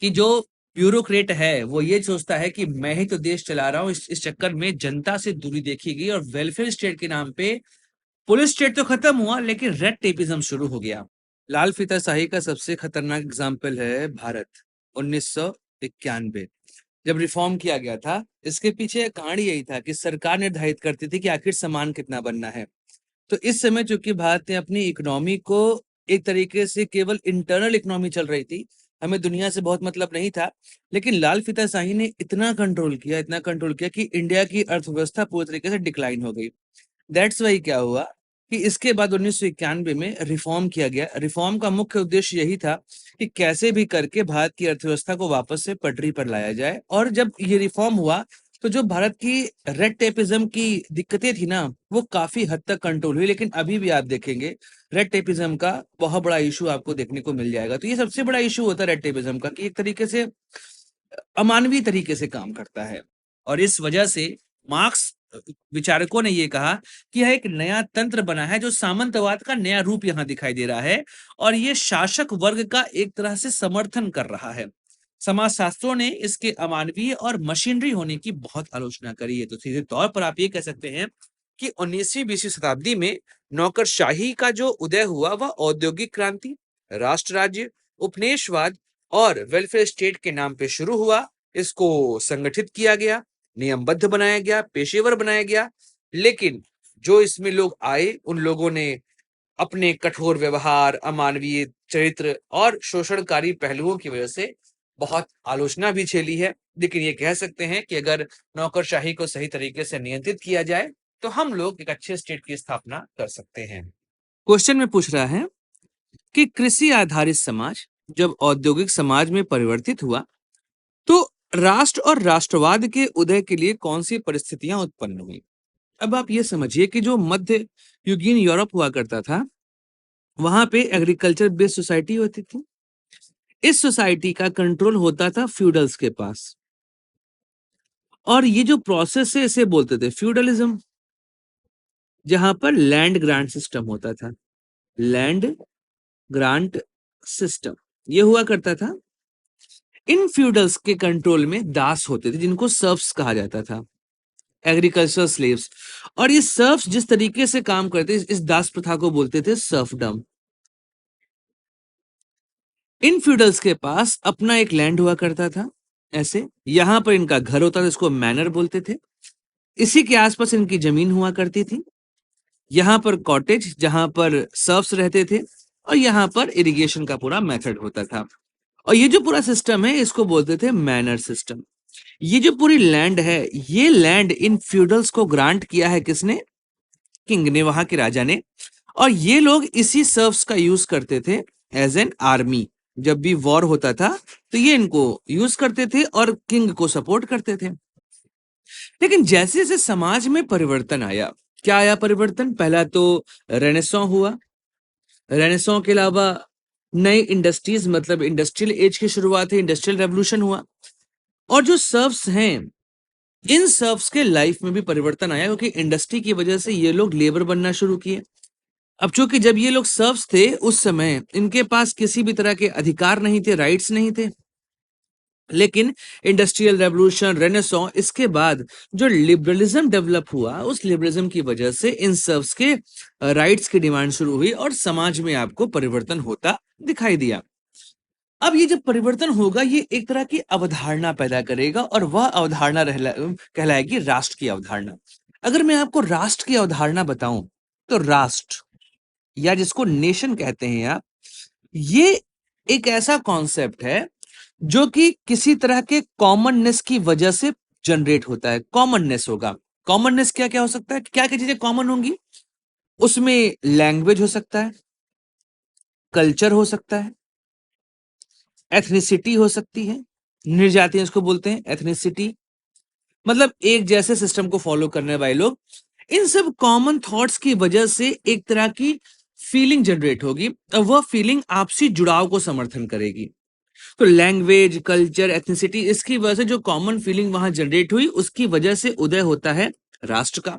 कि जो ब्यूरोक्रेट है वो ये सोचता है कि मैं ही तो देश चला रहा हूं, इस चक्कर में जनता से दूरी देखी गई और वेलफेयर स्टेट के नाम पे पुलिस स्टेट तो खत्म हुआ, लेकिन रेड टेपिज्म शुरू हो गया। लाल फीताशाही का सबसे खतरनाक एग्जाम्पल है भारत 1991, जब रिफॉर्म किया गया था। इसके पीछे कहानी यही था कि सरकार निर्धारित करती थी कि आखिर सामान कितना बनना है। तो इस समय चूंकि भारत ने अपनी इकोनॉमी को एक तरीके से केवल इंटरनल इकोनॉमी चल रही थी, हमें दुनिया से बहुत मतलब नहीं था, लेकिन लाल फीताशाही ने इतना कंट्रोल किया कि इंडिया की अर्थव्यवस्था पूरी तरीके से डिक्लाइन हो गई। दैट्स वाई क्या हुआ कि इसके बाद 1991 में रिफॉर्म किया गया। रिफॉर्म का मुख्य उद्देश्य यही था कि कैसे भी करके भारत की अर्थव्यवस्था को वापस से पटरी पर लाया जाए। और जब ये रिफॉर्म हुआ तो जो भारत की रेड टेपिज्म की दिक्कतें थी ना, वो काफी हद तक कंट्रोल हुई। लेकिन अभी भी आप देखेंगे रेड टेपिज्म का बहुत बड़ा इशू आपको देखने को मिल जाएगा। तो ये सबसे बड़ा इशू होता है रेड टेपिज्म का, कि एक तरीके से अमानवीय तरीके से काम करता है। और इस वजह से मार्क्स विचारकों ने ये कहा कि यह एक नया तंत्र बना है, जो सामंतवाद का नया रूप यहाँ दिखाई दे रहा है और ये शासक वर्ग का एक तरह से समर्थन कर रहा है। समाजशास्त्रियों ने इसके अमानवीय और मशीनरी होने की बहुत आलोचना करी है। तो सीधे तौर पर आप ये कह सकते हैं कि 19वीं-20वीं शताब्दी में नौकरशाही का जो उदय हुआ वह औद्योगिक क्रांति, राष्ट्र राज्य, उपनिवेशवाद और वेलफेयर स्टेट के नाम पे शुरू हुआ। इसको संगठित किया गया, नियमबद्ध बनाया गया, पेशेवर बनाया गया। लेकिन जो इसमें लोग आए, उन लोगों ने अपने कठोर व्यवहार, अमानवीय चरित्र और शोषणकारी पहलुओं की वजह से बहुत आलोचना भी झेली है। लेकिन ये कह सकते हैं कि अगर नौकरशाही को सही तरीके से नियंत्रित किया जाए तो हम लोग एक अच्छे स्टेट की स्थापना कर सकते हैं। क्वेश्चन में पूछ रहा है कि कृषि आधारित समाज जब औद्योगिक समाज में परिवर्तित हुआ तो राष्ट्र और राष्ट्रवाद के उदय के लिए कौन सी परिस्थितियां उत्पन्न हुई। अब आप ये समझिए कि जो मध्य युगीन यूरोप हुआ करता था, वहां पे एग्रीकल्चर बेस्ड सोसाइटी होती थी। इस सोसाइटी का कंट्रोल होता था फ्यूडल्स के पास, और ये जो प्रोसेस है इसे बोलते थे फ्यूडलिज्म, जहां पर लैंड ग्रांट सिस्टम होता था। लैंड ग्रांट सिस्टम ये हुआ करता था। इन फ्यूडल्स के कंट्रोल में दास होते थे, जिनको सर्फ्स कहा जाता था, एग्रीकल्चर स्लेव्स। और ये सर्फ्स जिस तरीके से काम करते, इस दास प्रथा को बोलते थे सर्फडम। इन फ्यूडल्स के पास अपना एक लैंड हुआ करता था, ऐसे यहां पर इनका घर होता था, इसको मैनर बोलते थे। इसी के आसपास इनकी जमीन हुआ करती थी। यहाँ पर कॉटेज, जहां पर सर्फ्स रहते थे, और यहाँ पर इरिगेशन का पूरा मेथड होता था। और ये जो पूरा सिस्टम है इसको बोलते थे मैनर सिस्टम। ये जो पूरी लैंड है, ये लैंड इन फ्यूडल्स को ग्रांट किया है किसने? किंग ने, वहां के राजा ने। और ये लोग इसी सर्फ्स का यूज करते थे एज एन आर्मी। जब भी वॉर होता था तो ये इनको यूज करते थे और किंग को सपोर्ट करते थे। लेकिन जैसे जैसे समाज में परिवर्तन आया, क्या आया परिवर्तन? पहला तो रेनेसां हुआ। रेनेसां के अलावा नई इंडस्ट्रीज, मतलब इंडस्ट्रियल एज की शुरुआत है, इंडस्ट्रियल रेवोल्यूशन हुआ। और जो सर्व्स हैं, इन सर्व्स के लाइफ में भी परिवर्तन आया, क्योंकि इंडस्ट्री की वजह से ये लोग लेबर बनना शुरू किए। अब चूंकि जब ये लोग सर्व्स थे उस समय इनके पास किसी भी तरह के अधिकार नहीं थे, राइट्स नहीं थे। लेकिन इंडस्ट्रियल रेवोल्यूशन, रेनेसां, इसके बाद जो लिबरलिज्म डेवलप हुआ, उस लिबरलिज्म की वजह से इन सर्व्स के राइट्स की डिमांड शुरू हुई और समाज में आपको परिवर्तन होता दिखाई दिया। अब ये जब परिवर्तन होगा, ये एक तरह की अवधारणा पैदा करेगा और वह अवधारणा कहलाएगी राष्ट्र की अवधारणा। अगर मैं आपको राष्ट्र की अवधारणा बताऊं, तो राष्ट्र या जिसको नेशन कहते हैं आप, ये एक ऐसा कॉन्सेप्ट है जो कि किसी तरह के कॉमननेस की वजह से जनरेट होता है। कॉमननेस होगा। कॉमननेस क्या क्या हो सकता है? क्या क्या चीजें कॉमन होंगी? उसमें लैंग्वेज हो सकता है, कल्चर हो सकता है, एथनिसिटी हो सकती है। निर्जाति इसको बोलते हैं, एथनिसिटी मतलब एक जैसे सिस्टम को फॉलो करने वाले लोग। इन सब कॉमन थॉट्स की वजह से एक तरह की फीलिंग जनरेट होगी और वह फीलिंग आपसी जुड़ाव को समर्थन करेगी। तो लैंग्वेज, कल्चर, एथनिसिटी, इसकी वजह से जो कॉमन फीलिंग वहां जनरेट हुई, उसकी वजह से उदय होता है राष्ट्र का।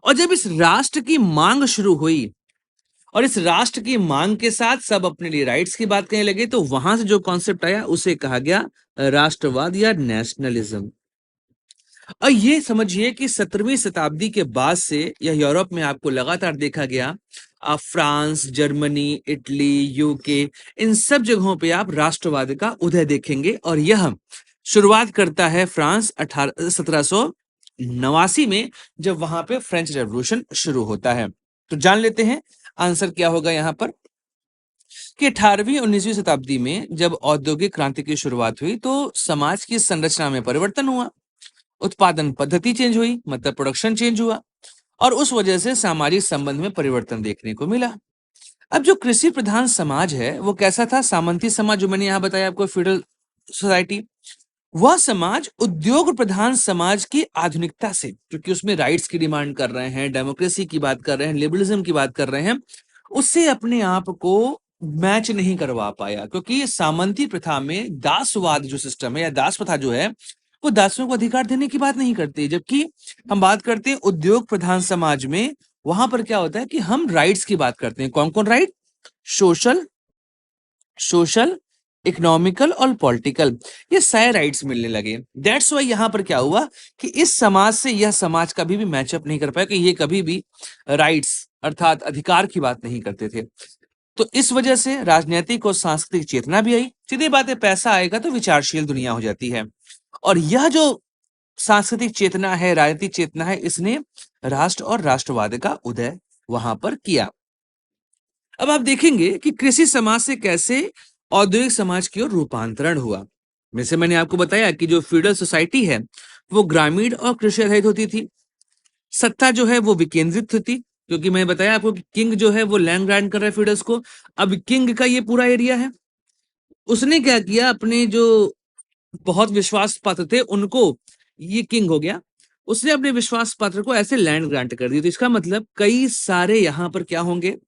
और जब इस राष्ट्र की मांग शुरू हुई और इस राष्ट्र की मांग के साथ सब अपने लिए राइट्स की बात कहने लगे, तो वहां से जो कॉन्सेप्ट आया उसे कहा गया राष्ट्रवाद या नेशनलिज्म। और ये समझिए कि 17वीं शताब्दी के बाद से यह यूरोप में आपको लगातार देखा गया। आप फ्रांस, जर्मनी, इटली, यूके, इन सब जगहों पे आप राष्ट्रवाद का उदय देखेंगे। और यह शुरुआत करता है फ्रांस 1789 में, जब वहां पे फ्रेंच रेवोल्यूशन शुरू होता है। तो जान लेते हैं आंसर क्या होगा यहां पर, कि 18वीं 19वीं शताब्दी में जब औद्योगिक क्रांति की शुरुआत हुई, तो समाज की संरचना में परिवर्तन हुआ, उत्पादन पद्धति चेंज हुई, मतलब प्रोडक्शन चेंज हुआ, और उस वजह से सामाजिक संबंध में परिवर्तन देखने को मिला। अब जो कृषि प्रधान समाज है वो कैसा था? सामंती समाज, जो मैंने यहाँ बताया आपको, फ्यूडल सोसाइटी। वह समाज उद्योग प्रधान समाज की आधुनिकता से, क्योंकि उसमें राइट्स की डिमांड कर रहे हैं, डेमोक्रेसी की बात कर रहे हैं, लिबरलिज्म की बात कर रहे हैं, उससे अपने आप को मैच नहीं करवा पाया। क्योंकि सामंती प्रथा में दासवाद जो सिस्टम है या दास प्रथा जो है, वो दासों को अधिकार देने की बात नहीं करती। जबकि हम बात करते हैं उद्योग प्रधान समाज में, वहां पर क्या होता है कि हम राइट्स की बात करते हैं। कौन कौन राइट? सोशल, सोशल, इकोनॉमिकल और पॉलिटिकल, ये सारे राइट्स मिलने लगे। दैट्स वाई यहां पर क्या हुआ कि इस समाज से यह समाज कभी भी मैचअप नहीं कर पाया, कि ये कभी भी राइट्स अर्थात अधिकार की बात नहीं करते थे। तो इस वजह से राजनीतिक और सांस्कृतिक चेतना भी आई। सीधी बात है, पैसा आएगा तो विचारशील दुनिया हो जाती है। और यह जो सांस्कृतिक चेतना है, राजनीतिक चेतना है, इसने राष्ट्र और राष्ट्रवाद का उदय वहां पर किया। अब आप देखेंगे कि कृषि समाज से कैसे औद्योगिक समाज की ओर रूपांतरण हुआ। जैसे मैंने आपको बताया कि जो फ्यूडल सोसाइटी है वो ग्रामीण और कृषि आधारित होती थी। सत्ता जो है वो विकेंद्रित थी, क्योंकि मैं बताया आपको कि किंग जो है वो लैंड ग्रांट कर रहा है फ्यूडल्स को। अब किंग का ये पूरा एरिया है, उसने क्या किया, अपने जो बहुत विश्वास पात्र थे उनको, ये किंग हो गया, उसने अपने विश्वास पात्र को ऐसे लैंड ग्रांट कर दी। तो इसका मतलब कई सारे यहाँ पर क्या होंगे,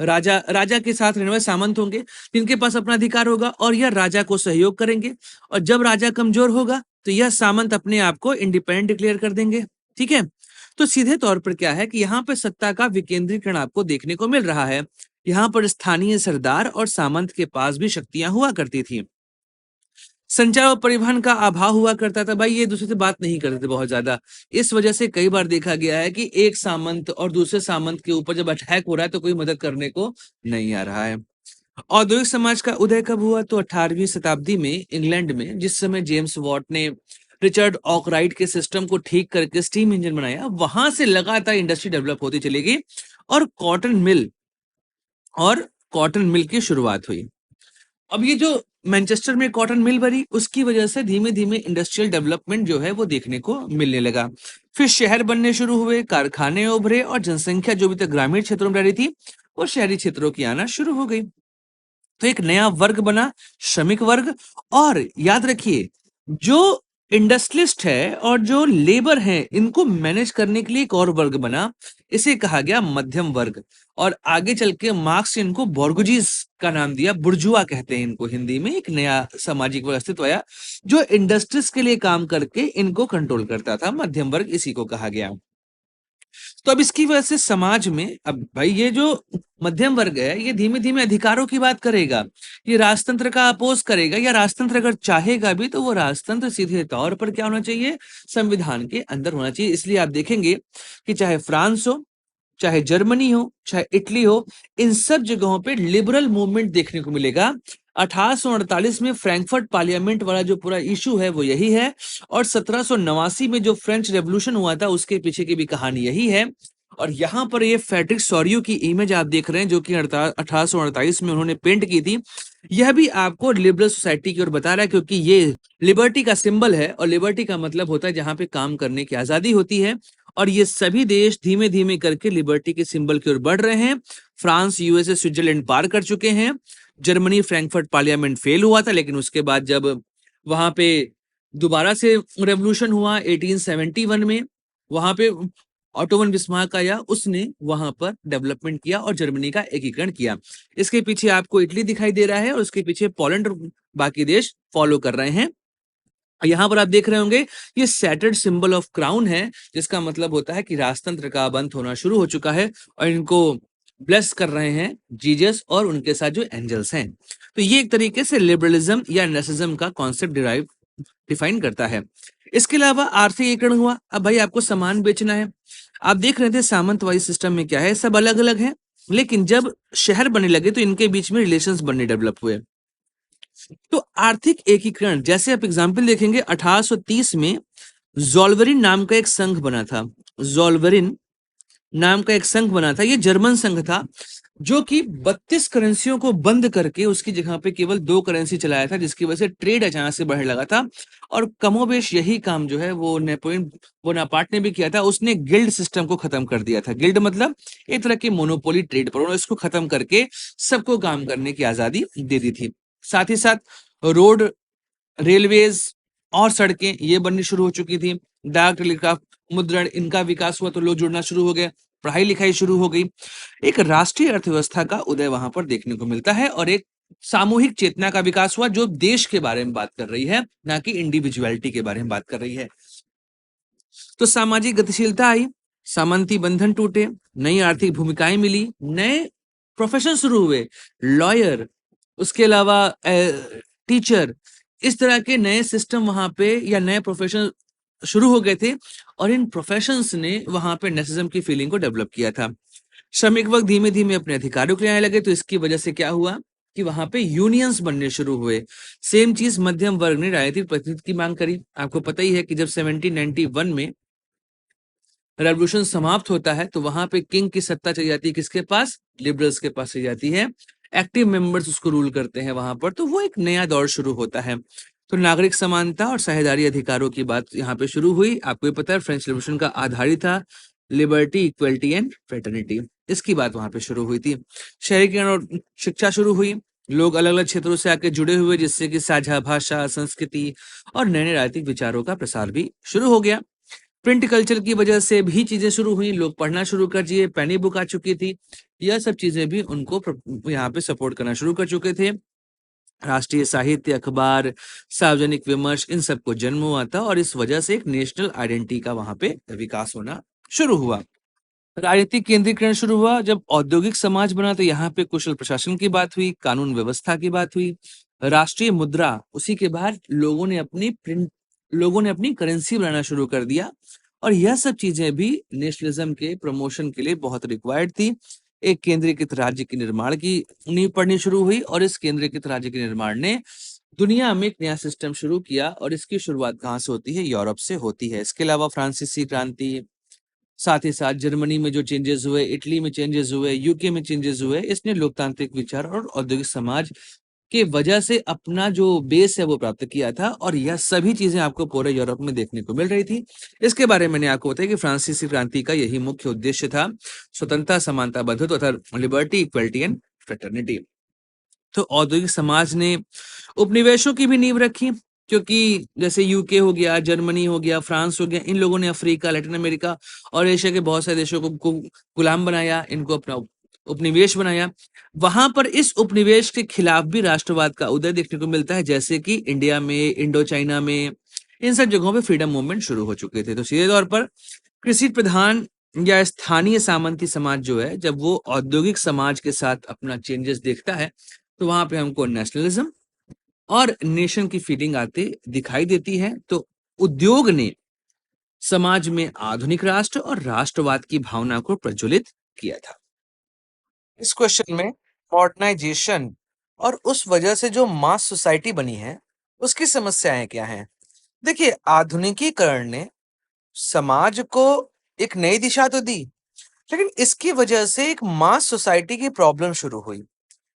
राजा, राजा के साथ रहने वाले सामंत होंगे, जिनके पास अपना अधिकार होगा और यह राजा को सहयोग करेंगे। और जब राजा कमजोर होगा तो यह सामंत अपने आप को इंडिपेंडेंट डिक्लेयर कर देंगे। ठीक है, तो सीधे तौर पर क्या है कि यहाँ पर सत्ता का विकेंद्रीकरण आपको देखने को मिल रहा है। यहाँ पर स्थानीय सरदार और सामंत के पास भी शक्तियां हुआ करती थी। संचार और परिवहन का अभाव हुआ करता था। भाई ये दूसरे से बात नहीं करते थे बहुत ज्यादा। इस वजह से कई बार देखा गया है कि एक सामंत और दूसरे सामंत के ऊपर जब अटैक हो रहा है तो कोई मदद करने को नहीं आ रहा है। औद्योगिक समाज का उदय कब हुआ? तो 18वीं शताब्दी में इंग्लैंड में, जिस समय जेम्स वॉट ने रिचर्ड ऑकराइट के सिस्टम को ठीक करके स्टीम इंजन बनाया, वहां से लगातार इंडस्ट्री डेवलप होती चली गई और कॉटन मिल की शुरुआत हुई। अब ये जो मैनचेस्टर में कॉटन मिल बनी, उसकी वजह से धीमे धीमे इंडस्ट्रियल डेवलपमेंट जो है वो देखने को मिलने लगा। फिर शहर बनने शुरू हुए, कारखाने उभरे और जनसंख्या जो भी तक ग्रामीण क्षेत्रों में रह रही थी वो शहरी क्षेत्रों की आना शुरू हो गई। तो एक नया वर्ग बना, श्रमिक वर्ग। और याद रखिए, जो इंडस्ट्रियलिस्ट है और जो लेबर है इनको मैनेज करने के लिए एक और वर्ग बना, इसे कहा गया मध्यम वर्ग। और आगे चल के मार्क्स इनको बोर्गोजीज का नाम दिया, बुर्जुआ कहते हैं इनको हिंदी में। एक नया सामाजिक वर्ग अस्तित्व आया जो इंडस्ट्रीज के लिए काम करके इनको कंट्रोल करता था, मध्यम वर्ग इसी को कहा गया। तो अब इसकी वजह से समाज में, अब भाई ये जो मध्यम वर्ग है ये धीमे धीमे अधिकारों की बात करेगा, ये राजतंत्र का अपोज करेगा, या राजतंत्र अगर चाहेगा भी तो वो राजतंत्र सीधे तौर पर क्या होना चाहिए, संविधान के अंदर होना चाहिए। इसलिए आप देखेंगे कि चाहे फ्रांस हो, चाहे जर्मनी हो, चाहे इटली हो, इन सब जगहों पे लिबरल मूवमेंट देखने को मिलेगा। 1848 में फ्रैंकफर्ट पार्लियामेंट वाला जो पूरा इशू है वो यही है, और 1789 में जो फ्रेंच रेवोल्यूशन हुआ था उसके पीछे की भी कहानी यही है। और यहाँ पर ये फ्रेडरिक सॉरियो की इमेज आप देख रहे हैं जो कि 1848 में उन्होंने पेंट की थी। यह भी आपको लिबरल सोसाइटी की ओर बता रहा है, क्योंकि ये लिबर्टी का सिंबल है, और लिबर्टी का मतलब होता है जहां पे काम करने की आजादी होती है। और ये सभी देश धीमे धीमे करके लिबर्टी के सिंबल की ओर बढ़ रहे हैं। फ्रांस, यूएसए, स्विट्जरलैंड पार कर चुके हैं। जर्मनी फ्रैंकफर्ट पार्लियामेंट फेल हुआ था, लेकिन उसके बाद जब वहां पे दोबारा से रेवोल्यूशन हुआ 1871 में, वहां पे ऑटोमन बिस्मार्क आया, उसने वहां पर डेवलपमेंट किया और जर्मनी का एकीकरण किया। इसके पीछे आपको इटली दिखाई दे रहा है और उसके पीछे पोलैंड और बाकी देश फॉलो कर रहे हैं। यहाँ पर आप देख रहे होंगे ये सैटर्ड सिंबल ऑफ क्राउन है, जिसका मतलब होता है कि राजतंत्र का अंत होना शुरू हो चुका है, और इनको ब्लेस कर रहे हैं जीजस और उनके साथ जो एंजल्स हैं। तो ये एक तरीके से लिबरलिज्म या नेशनलिज्म का कॉन्सेप्ट डिफाइन करता है। इसके अलावा आर्थिक एकीकरण हुआ। अब भाई आपको सामान बेचना है, आप देख रहे थे सामंतवादी सिस्टम में क्या है, सब अलग अलग है, लेकिन जब शहर बनने लगे तो इनके बीच में रिलेशंस बनने डेवलप हुए। तो आर्थिक एकीकरण, जैसे आप एग्जाम्पल देखेंगे 1830 में जोल्वरिन नाम का एक संघ बना था। जोल्वरिन नाम का एक संघ बना था, ये जर्मन संघ था जो कि 32 करेंसियों को बंद करके उसकी जगह पे केवल 2 करेंसी चलाया था, जिसकी वजह से ट्रेड अचानक से बढ़ने लगा था। और कमोबेश यही काम जो है वो नेपोलियन बोनापार्ट ने भी किया था। उसने गिल्ड सिस्टम को खत्म कर दिया था। गिल्ड मतलब एक तरह की मोनोपोली ट्रेड पर, उन्होंने इसको खत्म करके सबको काम करने की आजादी दे दी थी। साथ ही साथ रोड, रेलवेज और सड़कें ये बननी शुरू हो चुकी थी। डाक टेलीग्राफ, मुद्रण, इनका विकास हुआ तो लोग जुड़ना शुरू हो गए, पढ़ाई लिखाई शुरू हो गई। एक राष्ट्रीय अर्थव्यवस्था का उदय वहां पर देखने को मिलता है, और एक सामूहिक चेतना का विकास हुआ जो देश के बारे में बात कर रही है, ना कि इंडिविजुअलिटी के बारे में बात कर रही है। तो सामाजिक गतिशीलता आई, सामंती बंधन टूटे, नई आर्थिक भूमिकाएं मिली, नए प्रोफेशन शुरू हुए, लॉयर, उसके अलावा टीचर, इस तरह के नए सिस्टम वहां पे या नए प्रोफेशन शुरू हो गए थे, और इन प्रोफेशंस ने वहां पे नेशनलिज्म की फीलिंग को डेवलप किया था। श्रमिक वर्ग धीमे धीमे अपने अधिकारों के लिए आने लगे, तो इसकी वजह से क्या हुआ कि वहां पे यूनियंस बनने शुरू हुए। सेम चीज मध्यम वर्ग ने राजनीतिक प्रतिनिधित्व की मांग करी। आपको पता ही है कि जब 1791 में रेवोल्यूशन समाप्त होता है तो वहां पे किंग की सत्ता चली जाती है किसके पास, लिबरल्स के पास चली जाती है। एक्टिव मेंबर्स उसको रूल करते हैं वहां पर, तो वो एक नया दौर शुरू होता है। तो नागरिक समानता और साझेदारी अधिकारों की बात यहाँ पे शुरू हुई। आपको ये पता है फ्रेंच रेवोल्यूशन का आधार ही था लिबर्टी, इक्वलिटी एंड फ्रेटर्निटी। इसकी बात वहां पे शुरू हुई थी। शहरीकरण और शिक्षा शुरू हुई, लोग अलग अलग क्षेत्रों से आके जुड़े हुए, जिससे कि साझा भाषा, संस्कृति और नए नए राजनीतिक विचारों का प्रसार भी शुरू हो गया। प्रिंट कल्चर की वजह से भी चीजें शुरू हुई, लोग पढ़ना शुरू कर दिए, पेनी बुक आ चुकी थी, यह सब चीजें भी उनको यहाँ पे सपोर्ट करना शुरू कर चुके थे। राष्ट्रीय साहित्य, अखबार, सार्वजनिक विमर्श, इन सबको जन्म हुआ था, और इस वजह से एक नेशनल आइडेंटिटी का वहां पे विकास होना शुरू हुआ। राजनीतिक केंद्रीकरण शुरू हुआ, जब औद्योगिक समाज बना तो यहाँ पे कुशल प्रशासन की बात हुई, कानून व्यवस्था की बात हुई, राष्ट्रीय मुद्रा, उसी के बाद लोगों ने अपनी करेंसी बनाना शुरू कर दिया। और यह सब चीजें भी नेशनलिज्म के प्रमोशन के लिए बहुत रिक्वायर्ड थी। एक केंद्रीकृत राज्य के निर्माण की नींव पड़नी शुरू हुई, और इस केंद्रीकृत राज्य के निर्माण ने दुनिया में एक नया सिस्टम शुरू किया, और इसकी शुरुआत कहाँ से होती है, यूरोप से होती है। इसके अलावा फ्रांसीसी क्रांति, साथ ही साथ जर्मनी में जो चेंजेस हुए, इटली में चेंजेस हुए, यूके में चेंजेस हुए, इसने लोकतांत्रिक विचार और औद्योगिक समाज के वजह से अपना जो बेस है वो प्राप्त किया था। और यह सभी चीजें आपको पूरे यूरोप में देखने को मिल रही थी। इसके बारे में मैंने आपको बताया कि फ्रांसीसी क्रांति का यही मुख्य उद्देश्य था, स्वतंत्रता, समानता, बंधुत्व तथा लिबर्टी, इक्वलिटी एंड फ्रेटर्निटी। तो औद्योगिक समाज ने उपनिवेशों की भी नींव रखी, क्योंकि जैसे यूके हो गया, जर्मनी हो गया, फ्रांस हो गया, इन लोगों ने अफ्रीका, लैटिन अमेरिका और एशिया के बहुत सारे देशों को गुलाम बनाया, इनको अपना उपनिवेश बनाया। वहां पर इस उपनिवेश के खिलाफ भी राष्ट्रवाद का उदय देखने को मिलता है, जैसे कि इंडिया में, इंडो चाइना में, इन सब जगहों पे फ्रीडम मूवमेंट शुरू हो चुके थे। तो सीधे तौर पर कृषि प्रधान या स्थानीय सामंती समाज जो है, जब वो औद्योगिक समाज के साथ अपना चेंजेस देखता है, तो वहां पे हमको नेशनलिज्म और नेशन की फीलिंग आते दिखाई देती है। तो उद्योग ने समाज में आधुनिक राष्ट्र और राष्ट्रवाद की भावना को प्रज्वलित किया था। इस क्वेश्चन में मॉडर्नाइजेशन और उस वजह से जो मास सोसाइटी बनी है, उसकी समस्याएं क्या हैं? देखिए, आधुनिकीकरण ने समाज को एक नई दिशा तो दी, लेकिन इसकी वजह से एक मास सोसाइटी की प्रॉब्लम शुरू हुई।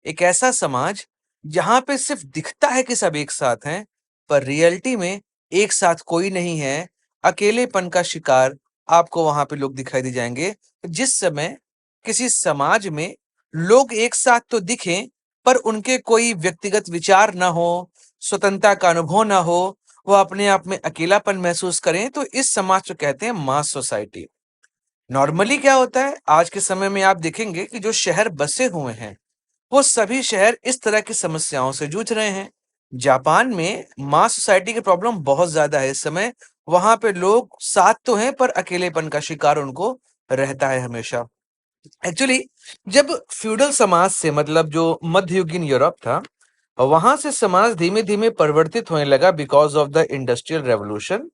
एक ऐसा समाज जहां पे सिर्फ दिखता है कि सब एक साथ हैं, पर रियलिटी में एक साथ कोई नहीं है। अकेलेपन का शिकार आपको वहां पे लोग दिखाई दे जाएंगे। जिस समय किसी समाज में लोग एक साथ तो दिखें, पर उनके कोई व्यक्तिगत विचार ना हो, स्वतंत्रता का अनुभव ना हो, वो अपने आप में अकेलापन महसूस करें, तो इस समाज को कहते हैं मास सोसाइटी। नॉर्मली क्या होता है, आज के समय में आप देखेंगे कि जो शहर बसे हुए हैं, वो सभी शहर इस तरह की समस्याओं से जूझ रहे हैं। जापान में मास सोसाइटी की प्रॉब्लम बहुत ज्यादा है इस समय। वहां पे लोग साथ तो हैं, पर अकेलेपन का शिकार उनको रहता है हमेशा। एक्चुअली जब फ्यूडल समाज से मतलब जो मध्ययुगीन यूरोप था, वहां से समाज धीमे धीमे परिवर्तित होने लगा because of the industrial revolution.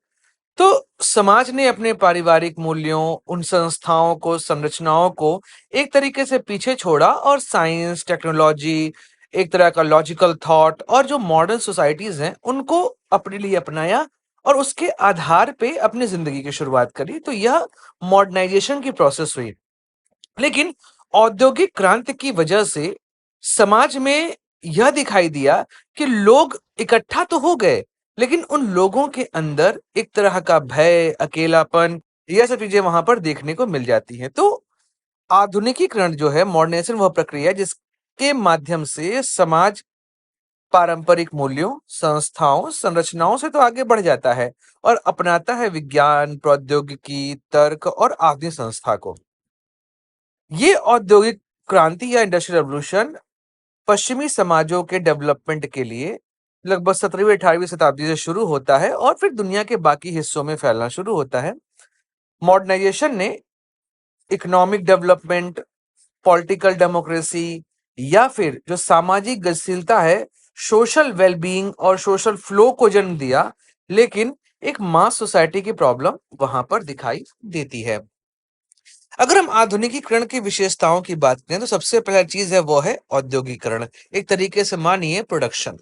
तो समाज ने अपने पारिवारिक मूल्यों, उन संस्थाओं को, संरचनाओं को एक तरीके से पीछे छोड़ा और साइंस, टेक्नोलॉजी, एक तरह का लॉजिकल थॉट और जो मॉडर्न सोसाइटीज हैं, उनको अपने लिए अपनाया और उसके आधार पे अपनी जिंदगी की शुरुआत करी। तो यह मॉडर्नाइजेशन की प्रोसेस हुई। लेकिन औद्योगिक क्रांति की वजह से समाज में यह दिखाई दिया कि लोग इकट्ठा तो हो गए, लेकिन उन लोगों के अंदर एक तरह का भय, अकेलापन, यह सब चीजें वहां पर देखने को मिल जाती हैं। तो आधुनिकीकरण जो है, मॉडर्नाइजेशन, वह प्रक्रिया है जिसके माध्यम से समाज पारंपरिक मूल्यों, संस्थाओं, संरचनाओं से तो आगे बढ़ जाता है और अपनाता है विज्ञान, प्रौद्योगिकी, तर्क और आधुनिक संस्था को। ये औद्योगिक क्रांति या इंडस्ट्रियल रेवोल्यूशन पश्चिमी समाजों के डेवलपमेंट के लिए लगभग 17वीं 18वीं शताब्दी से शुरू होता है और फिर दुनिया के बाकी हिस्सों में फैलना शुरू होता है। मॉडर्नाइजेशन ने इकोनॉमिक डेवलपमेंट, पॉलिटिकल डेमोक्रेसी या फिर जो सामाजिक गतिशीलता है, सोशल वेलबीइंग और सोशल फ्लो को जन्म दिया, लेकिन एक मास सोसाइटी की प्रॉब्लम वहां पर दिखाई देती है। अगर हम आधुनिकीकरण की विशेषताओं की बात करें, तो सबसे पहला चीज है वो है औद्योगिकरण। एक तरीके से मानिए प्रोडक्शन।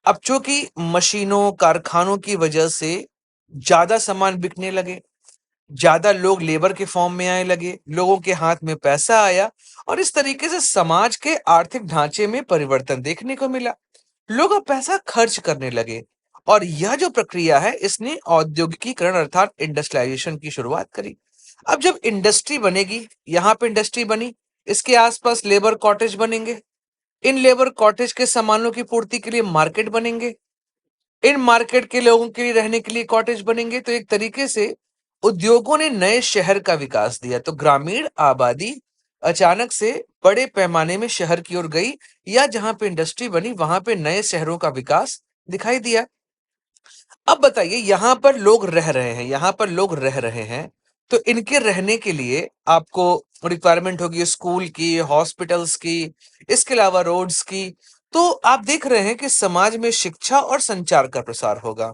अब चूंकि मशीनों, कारखानों की वजह से ज्यादा सामान बिकने लगे, ज्यादा लोग लेबर के फॉर्म में आने लगे, लोगों के हाथ में पैसा आया और इस तरीके से समाज के आर्थिक ढांचे में परिवर्तन देखने को मिला। लोग अब पैसा खर्च करने लगे और यह जो प्रक्रिया है, इसने औद्योगिकीकरण अर्थात इंडस्ट्रियलाइजेशन की शुरुआत करी। अब जब इंडस्ट्री बनेगी, यहाँ पे इंडस्ट्री बनी, इसके आसपास लेबर कॉटेज बनेंगे, इन लेबर कॉटेज के सामानों की पूर्ति के लिए मार्केट बनेंगे, इन मार्केट के लोगों के लिए रहने के लिए कॉटेज बनेंगे। तो एक तरीके से उद्योगों ने नए शहर का विकास दिया। तो ग्रामीण आबादी अचानक से बड़े पैमाने में शहर की ओर गई, या जहां पे इंडस्ट्री बनी वहां पे नए शहरों का विकास दिखाई दिया। अब बताइए, यहाँ पर लोग रह रहे हैं, यहाँ पर लोग रह रहे हैं, तो इनके रहने के लिए आपको रिक्वायरमेंट होगी स्कूल की, हॉस्पिटल्स की, इसके अलावा रोड्स की। तो आप देख रहे हैं कि समाज में शिक्षा और संचार का प्रसार होगा।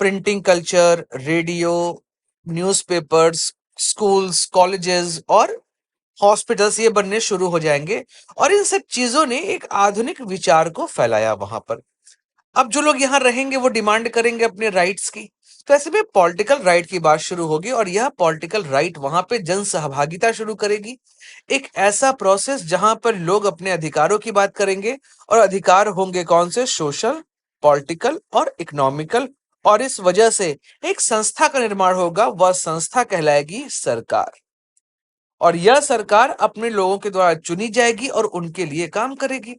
Printing culture, radio, newspapers, schools, colleges और हॉस्पिटल्स ये बनने शुरू हो जाएंगे और इन सब चीजों ने एक आधुनिक विचार को फैलाया वहां पर। अब जो लोग यहाँ रहेंगे वो डिमांड करेंगे अपने राइट्स की। तो ऐसे में पॉलिटिकल राइट की बात शुरू होगी और यह पॉलिटिकल राइट वहां पे जन सहभागिता शुरू करेगी। एक ऐसा प्रोसेस जहां पर लोग अपने अधिकारों की बात करेंगे और अधिकार होंगे कौन से, सोशल, पॉलिटिकल और इकोनॉमिकल। और इस वजह से एक संस्था का निर्माण होगा, वह संस्था कहलाएगी सरकार। और यह सरकार अपने लोगों के द्वारा चुनी जाएगी और उनके लिए काम करेगी।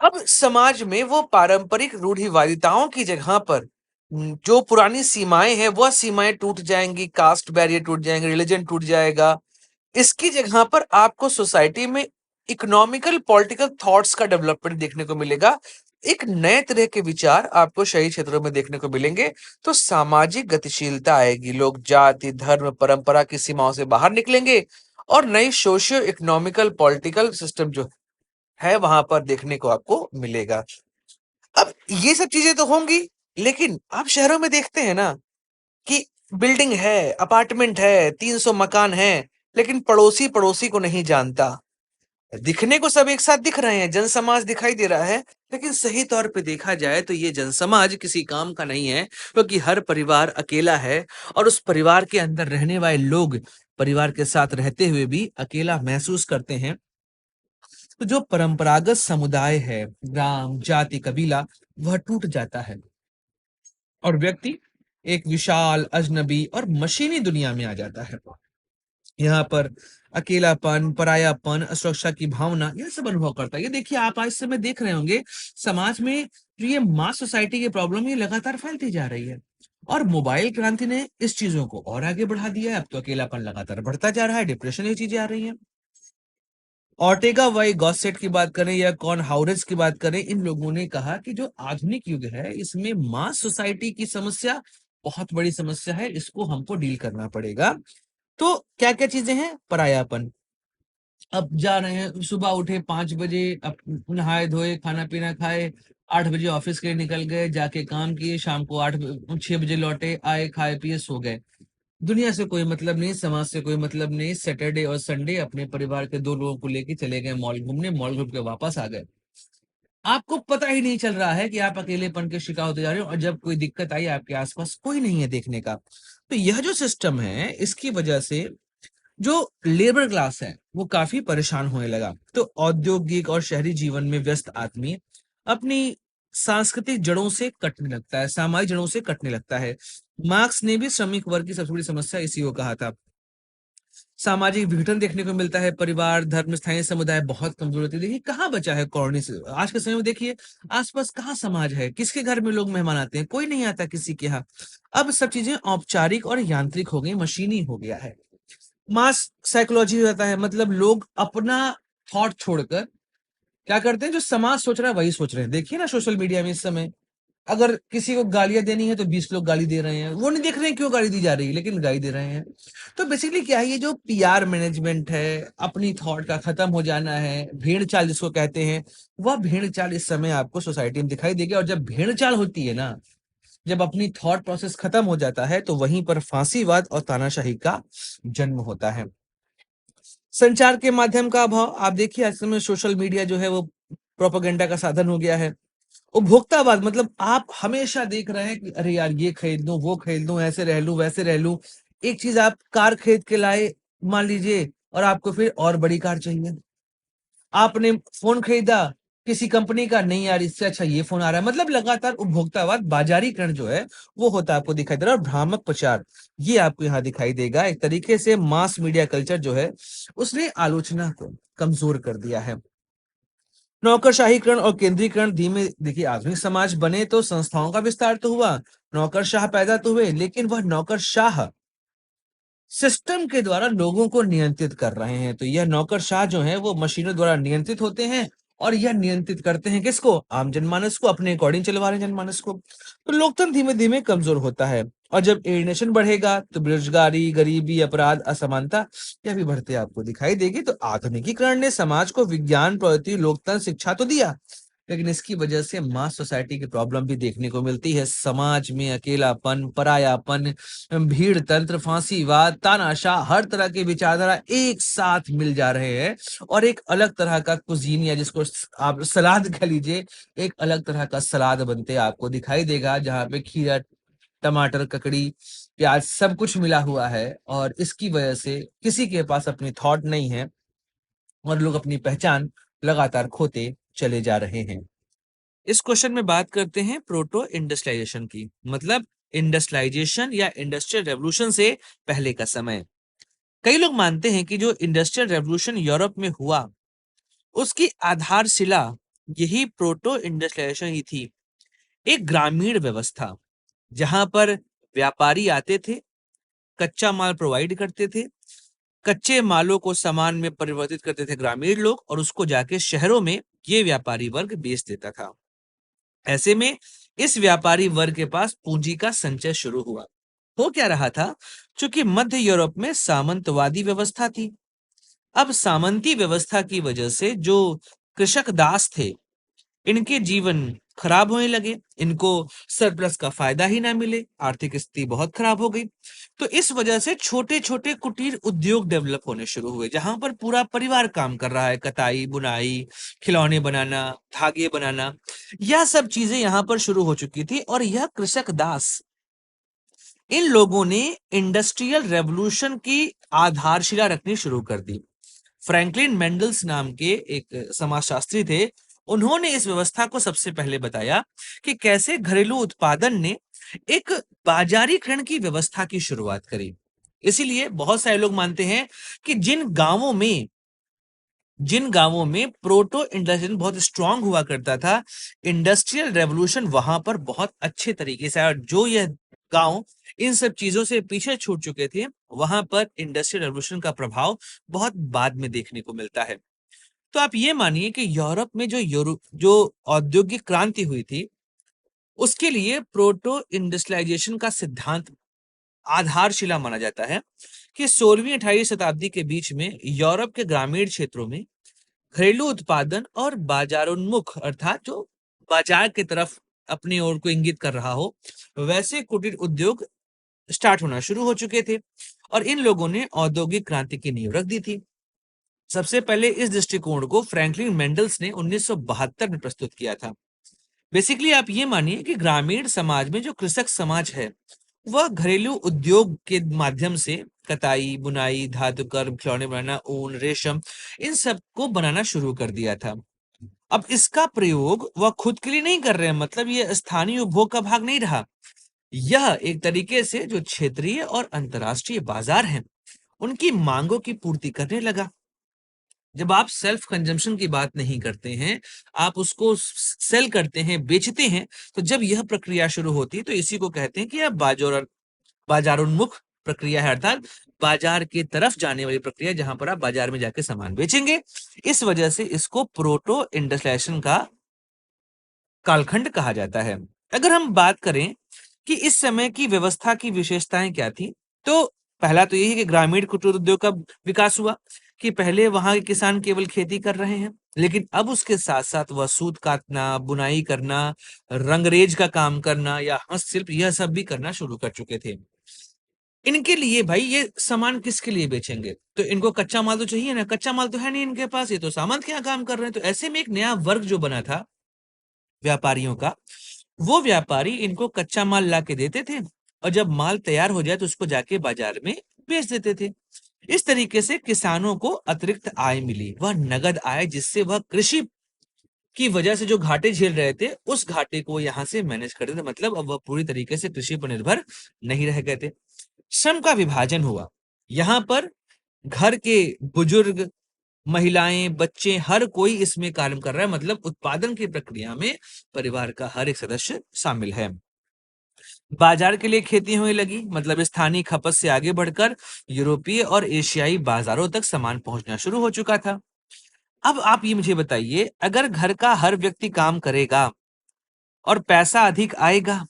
अब समाज में वो पारंपरिक रूढ़िवादिताओं की जगह पर जो पुरानी सीमाएं हैं वह सीमाएं टूट जाएंगी, कास्ट बैरियर टूट जाएंगे, रिलीजन टूट जाएगा। इसकी जगह पर आपको सोसाइटी में इकोनॉमिकल पॉलिटिकल थॉट्स का डेवलपमेंट देखने को मिलेगा। एक नए तरह के विचार आपको शहरी क्षेत्रों में देखने को मिलेंगे। तो सामाजिक गतिशीलता आएगी, लोग जाति, धर्म, परंपरा की सीमाओं से बाहर निकलेंगे और नई सोशियो इकोनॉमिकल पॉलिटिकल सिस्टम जो है वहां पर देखने को आपको मिलेगा। अब ये सब चीजें तो होंगी, लेकिन आप शहरों में देखते हैं ना कि बिल्डिंग है, अपार्टमेंट है, 300 मकान है, लेकिन पड़ोसी पड़ोसी को नहीं जानता। दिखने को सब एक साथ दिख रहे हैं, जनसमाज दिखाई दे रहा है, लेकिन सही तौर पे देखा जाए तो ये जनसमाज किसी काम का नहीं है, क्योंकि हर परिवार अकेला है और उस परिवार के अंदर रहने वाले लोग परिवार के साथ रहते हुए भी अकेला महसूस करते हैं। तो जो परंपरागत समुदाय है, ग्राम, जाति, कबीला, वह टूट जाता है और व्यक्ति एक विशाल, अजनबी और मशीनी दुनिया में आ जाता है। यहाँ पर अकेलापन, परायापन, असुरक्षा की भावना, यह सब अनुभव करता है। ये देखिए, आप आज समय देख रहे होंगे समाज में जो ये मास सोसाइटी की प्रॉब्लम ये लगातार फैलती जा रही है और मोबाइल क्रांति ने इस चीजों को और आगे बढ़ा दिया है। अब तो अकेलापन लगातार बढ़ता जा रहा है, डिप्रेशन, ये चीजें आ रही हैं। ऑर्टेगा वाई गॉसेट की बात करें या कॉन हाउरेस की बात करें, इन लोगों ने कहा कि जो आधुनिक युग है इसमें मास सोसाइटी की समस्या बहुत बड़ी समस्या है, इसको हमको डील करना पड़ेगा। तो क्या क्या चीजें हैं? परायापन। अब जा रहे हैं, सुबह उठे 5 बजे, नहाए धोए, खाना पीना खाए, 8 बजे ऑफिस के लिए निकल गए, जाके काम किए, शाम को 6 बजे लौटे, आए, खाए पिए, सो गए। दुनिया से कोई मतलब नहीं, समाज से कोई मतलब नहीं। सैटरडे और संडे अपने परिवार के 2 लोगों को लेके चले गए मॉल घूमने, मॉल घूम के वापस आ गए। आपको पता ही नहीं चल रहा है कि आप अकेलेपन के शिकार होते जा रहे हो और जब कोई दिक्कत आई आपके आसपास कोई नहीं है देखने का। तो यह जो सिस्टम है इसकी वजह से जो लेबर क्लास है वो काफी परेशान होने लगा। तो औद्योगिक और शहरी जीवन में व्यस्त आदमी अपनी सांस्कृतिक जड़ों से कटने लगता है, सामाजिक जड़ों से कटने लगता है। मार्क्स ने भी श्रमिक वर्ग की सबसे बड़ी समस्या इसी को कहा था। सामाजिक विघटन देखने को मिलता है, परिवार, धर्म, स्थानीय समुदाय बहुत कमजोर होती है। देखिए कहाँ बचा है कॉलोनी से, आज के समय में देखिए आसपास कहाँ समाज है, किसके घर में लोग मेहमान आते हैं, कोई नहीं आता किसी के यहाँ। अब सब चीजें औपचारिक और यांत्रिक हो गई, मशीनी हो गया है। मास साइकोलॉजी हो जाता है, मतलब लोग अपना थॉट छोड़कर क्या करते हैं, जो समाज सोच रहा है वही सोच रहे हैं। देखिए ना सोशल मीडिया में इस समय अगर किसी को गालियां देनी है तो 20 लोग गाली दे रहे हैं, वो नहीं देख रहे हैं क्यों गाली दी जा रही है, लेकिन गाली दे रहे हैं। तो बेसिकली क्या है, ये जो पीआर मैनेजमेंट है, अपनी थॉट का खत्म हो जाना है, भेड़ चाल जिसको कहते हैं, वह भेड़ चाल इस समय आपको सोसाइटी में दिखाई देगी। और जब भेड़ चाल होती है ना, जब अपनी थॉट प्रोसेस खत्म हो जाता है, तो वहीं पर फांसीवाद और तानाशाही का जन्म होता है। संचार के माध्यम का अभाव, आप देखिए आज समय सोशल मीडिया जो है वो प्रोपेगेंडा का साधन हो गया है। उपभोक्तावाद, मतलब आप हमेशा देख रहे हैं कि अरे यार ये खरीद लूं, वो खरीद लूं, ऐसे रह लूं, वैसे रह लूं। एक चीज आप कार खरीद के लाए मान लीजिए, और आपको फिर और बड़ी कार चाहिए। आपने फोन खरीदा किसी कंपनी का, नहीं यार इससे अच्छा ये फोन आ रहा है। मतलब लगातार उपभोक्तावाद, बाजारीकरण जो है वो होता आपको दिखाई दे रहा है। और भ्रामक प्रचार, ये आपको यहाँ दिखाई देगा। एक तरीके से मास मीडिया कल्चर जो है उसने आलोचना को कमजोर कर दिया है। नौकरशाहीकरण और केंद्रीकरण धीमे, देखिए आधुनिक समाज बने तो संस्थाओं का विस्तार तो हुआ, नौकरशाह पैदा तो हुए, लेकिन वह नौकरशाह सिस्टम के द्वारा लोगों को नियंत्रित कर रहे हैं। तो यह नौकरशाह जो है वो मशीनों द्वारा नियंत्रित होते हैं और यह नियंत्रित करते हैं किसको? आम जनमानस को, अपने अकॉर्डिंग चलवा रहे हैं जनमानस को। तो लोकतंत्र धीमे धीमे कमजोर होता है। और जब एलियनेशन बढ़ेगा तो बेरोजगारी, गरीबी, अपराध, असमानता यह भी बढ़ते आपको दिखाई देगी। तो आधुनिकीकरण ने समाज को विज्ञान, प्रौद्योगिकी, लोकतंत्र, शिक्षा तो दिया, लेकिन इसकी वजह से मास सोसाइटी की प्रॉब्लम भी देखने को मिलती है। समाज में अकेलापन, परायापन, भीड़ तंत्र, फांसीवाद, तानाशाह, हर तरह की विचारधारा एक साथ मिल जा रहे हैं और एक अलग तरह का कुजीन, या जिसको आप सलाद कह लीजिए, एक अलग तरह का सलाद बनते आपको दिखाई देगा, जहां पे खीरा, टमाटर, ककड़ी, प्याज सब कुछ मिला हुआ है। और इसकी वजह से किसी के पास अपनी थॉट नहीं है और लोग अपनी पहचान लगातार खोते चले जा रहे हैं। इस क्वेश्चन में बात करते हैं प्रोटो इंडस्ट्रियलाइजेशन की, मतलब इंडस्ट्रियलाइजेशन या इंडस्ट्रियल रेवोल्यूशन से पहले का समय। कई लोग मानते हैं कि जो इंडस्ट्रियल रेवोल्यूशन यूरोप में हुआ उसकी आधारशिला यही प्रोटो इंडस्ट्रियलाइजेशन ही थी, एक ग्रामीण व्यवस्था जहां पर व्यापारी आते थे, कच्चा माल प्रोवाइड करते थे, कच्चे मालों को सामान में परिवर्तित करते थे ग्रामीण लोग और उसको जाके शहरों में ये व्यापारी वर्ग बेच देता था। ऐसे में इस व्यापारी वर्ग के पास पूंजी का संचय शुरू हुआ। हो क्या रहा था, क्योंकि मध्य यूरोप में सामंतवादी व्यवस्था थी। अब सामंती व्यवस्था की वजह से जो कृषक दास थे, इनके जीवन खराब होने लगे, इनको सरप्लस का फायदा ही ना मिले, आर्थिक स्थिति बहुत खराब हो गई। तो इस वजह से छोटे छोटे कुटीर उद्योग डेवलप होने शुरू हुए, जहां पर पूरा परिवार काम कर रहा है, कताई, बुनाई, खिलौने बनाना, धागे बनाना, यह सब चीजें यहाँ पर शुरू हो चुकी थी। और यह कृषक दास, इन लोगों ने इंडस्ट्रियल रेवोल्यूशन की आधारशिला रखनी शुरू कर दी। फ्रैंकलिन मेंडल्स नाम के एक समाजशास्त्री थे, उन्होंने इस व्यवस्था को सबसे पहले बताया कि कैसे घरेलू उत्पादन ने एक बाजारीकरण की व्यवस्था की शुरुआत करी। इसीलिए बहुत सारे लोग मानते हैं कि जिन गांवों में प्रोटो इंडस्ट्रियल बहुत स्ट्रांग हुआ करता था, इंडस्ट्रियल रेवोल्यूशन वहां पर बहुत अच्छे तरीके से, और जो यह गांव इन सब चीजों से पीछे छूट चुके थे, वहां पर इंडस्ट्रियल रेवोल्यूशन का प्रभाव बहुत बाद में देखने को मिलता है। तो आप ये मानिए कि यूरोप में जो औद्योगिक क्रांति हुई थी, उसके लिए प्रोटो इंडस्ट्रियलाइजेशन का सिद्धांत आधारशिला माना जाता है कि 16वीं 18वीं शताब्दी के बीच में यूरोप के ग्रामीण क्षेत्रों में घरेलू उत्पादन और बाजारोन्मुख, अर्थात जो बाजार की तरफ अपनी ओर को इंगित कर रहा हो, वैसे कुटीर उद्योग स्टार्ट होना शुरू हो चुके थे और इन लोगों ने औद्योगिक क्रांति की नींव रख दी थी। सबसे पहले इस दृष्टिकोण को फ्रैंकलिन मेंडल्स ने 1972 में प्रस्तुत किया था। बेसिकली आप ये मानिए कि ग्रामीण समाज में जो कृषक समाज है, वह घरेलू उद्योग के माध्यम से कताई, बुनाई, धातुकर्म, खिलौने बनाना, ऊन, रेशम, इन सब को बनाना शुरू कर दिया था। अब इसका प्रयोग वह खुद के लिए नहीं कर रहे हैं, मतलब ये स्थानीय उपभोग का भाग नहीं रहा। यह एक तरीके से जो क्षेत्रीय और अंतर्राष्ट्रीय बाजार हैं, उनकी मांगों की पूर्ति करने लगा। जब आप सेल्फ कंजम्पशन की बात नहीं करते हैं, आप उसको सेल करते हैं, बेचते हैं, तो जब यह प्रक्रिया शुरू होती है तो इसी को कहते हैं कि यह बाजारोन्मुख प्रक्रिया है, अर्थात बाजार की तरफ जाने वाली प्रक्रिया, जहां पर आप बाजार में जाके सामान बेचेंगे। इस वजह से इसको प्रोटो इंडस्ट्रियलाइजेशन का कालखंड कहा जाता है। अगर हम बात करें कि इस समय की व्यवस्था की विशेषताएं क्या थी, तो पहला तो यही है कि ग्रामीण कुटीर उद्योग का विकास हुआ, कि पहले वहां के किसान केवल खेती कर रहे हैं, लेकिन अब उसके साथ साथ वह सूत काटना, बुनाई करना, रंगरेज का काम करना या हस्तशिल्प, यह सब भी करना शुरू कर चुके थे। इनके लिए भाई ये सामान किसके लिए बेचेंगे, तो इनको कच्चा माल तो चाहिए ना, कच्चा माल तो है नहीं इनके पास, ये तो सामान के यहाँ काम कर रहे हैं। तो ऐसे में एक नया वर्ग जो बना था व्यापारियों का, वो व्यापारी इनको कच्चा माल ला के देते थे और जब माल तैयार हो जाए तो उसको जाके बाजार में बेच देते थे। इस तरीके से किसानों को अतिरिक्त आय मिली, वह नगद आय, जिससे वह कृषि की वजह से जो घाटे झेल रहे थे, उस घाटे को यहाँ से मैनेज करते थे। मतलब अब वह पूरी तरीके से कृषि पर निर्भर नहीं रह गए थे। श्रम का विभाजन हुआ, यहाँ पर घर के बुजुर्ग, महिलाएं, बच्चे, हर कोई इसमें काम कर रहा है, मतलब उत्पादन की प्रक्रिया में परिवार का हर एक सदस्य शामिल है। बाजार के लिए खेती होने लगी, मतलब स्थानीय खपत से आगे बढ़कर यूरोपीय और एशियाई बाजारों तक सामान पहुंचना शुरू हो चुका था। अब आप ये मुझे बताइए, अगर घर का हर व्यक्ति काम करेगा और पैसा अधिक आएगा,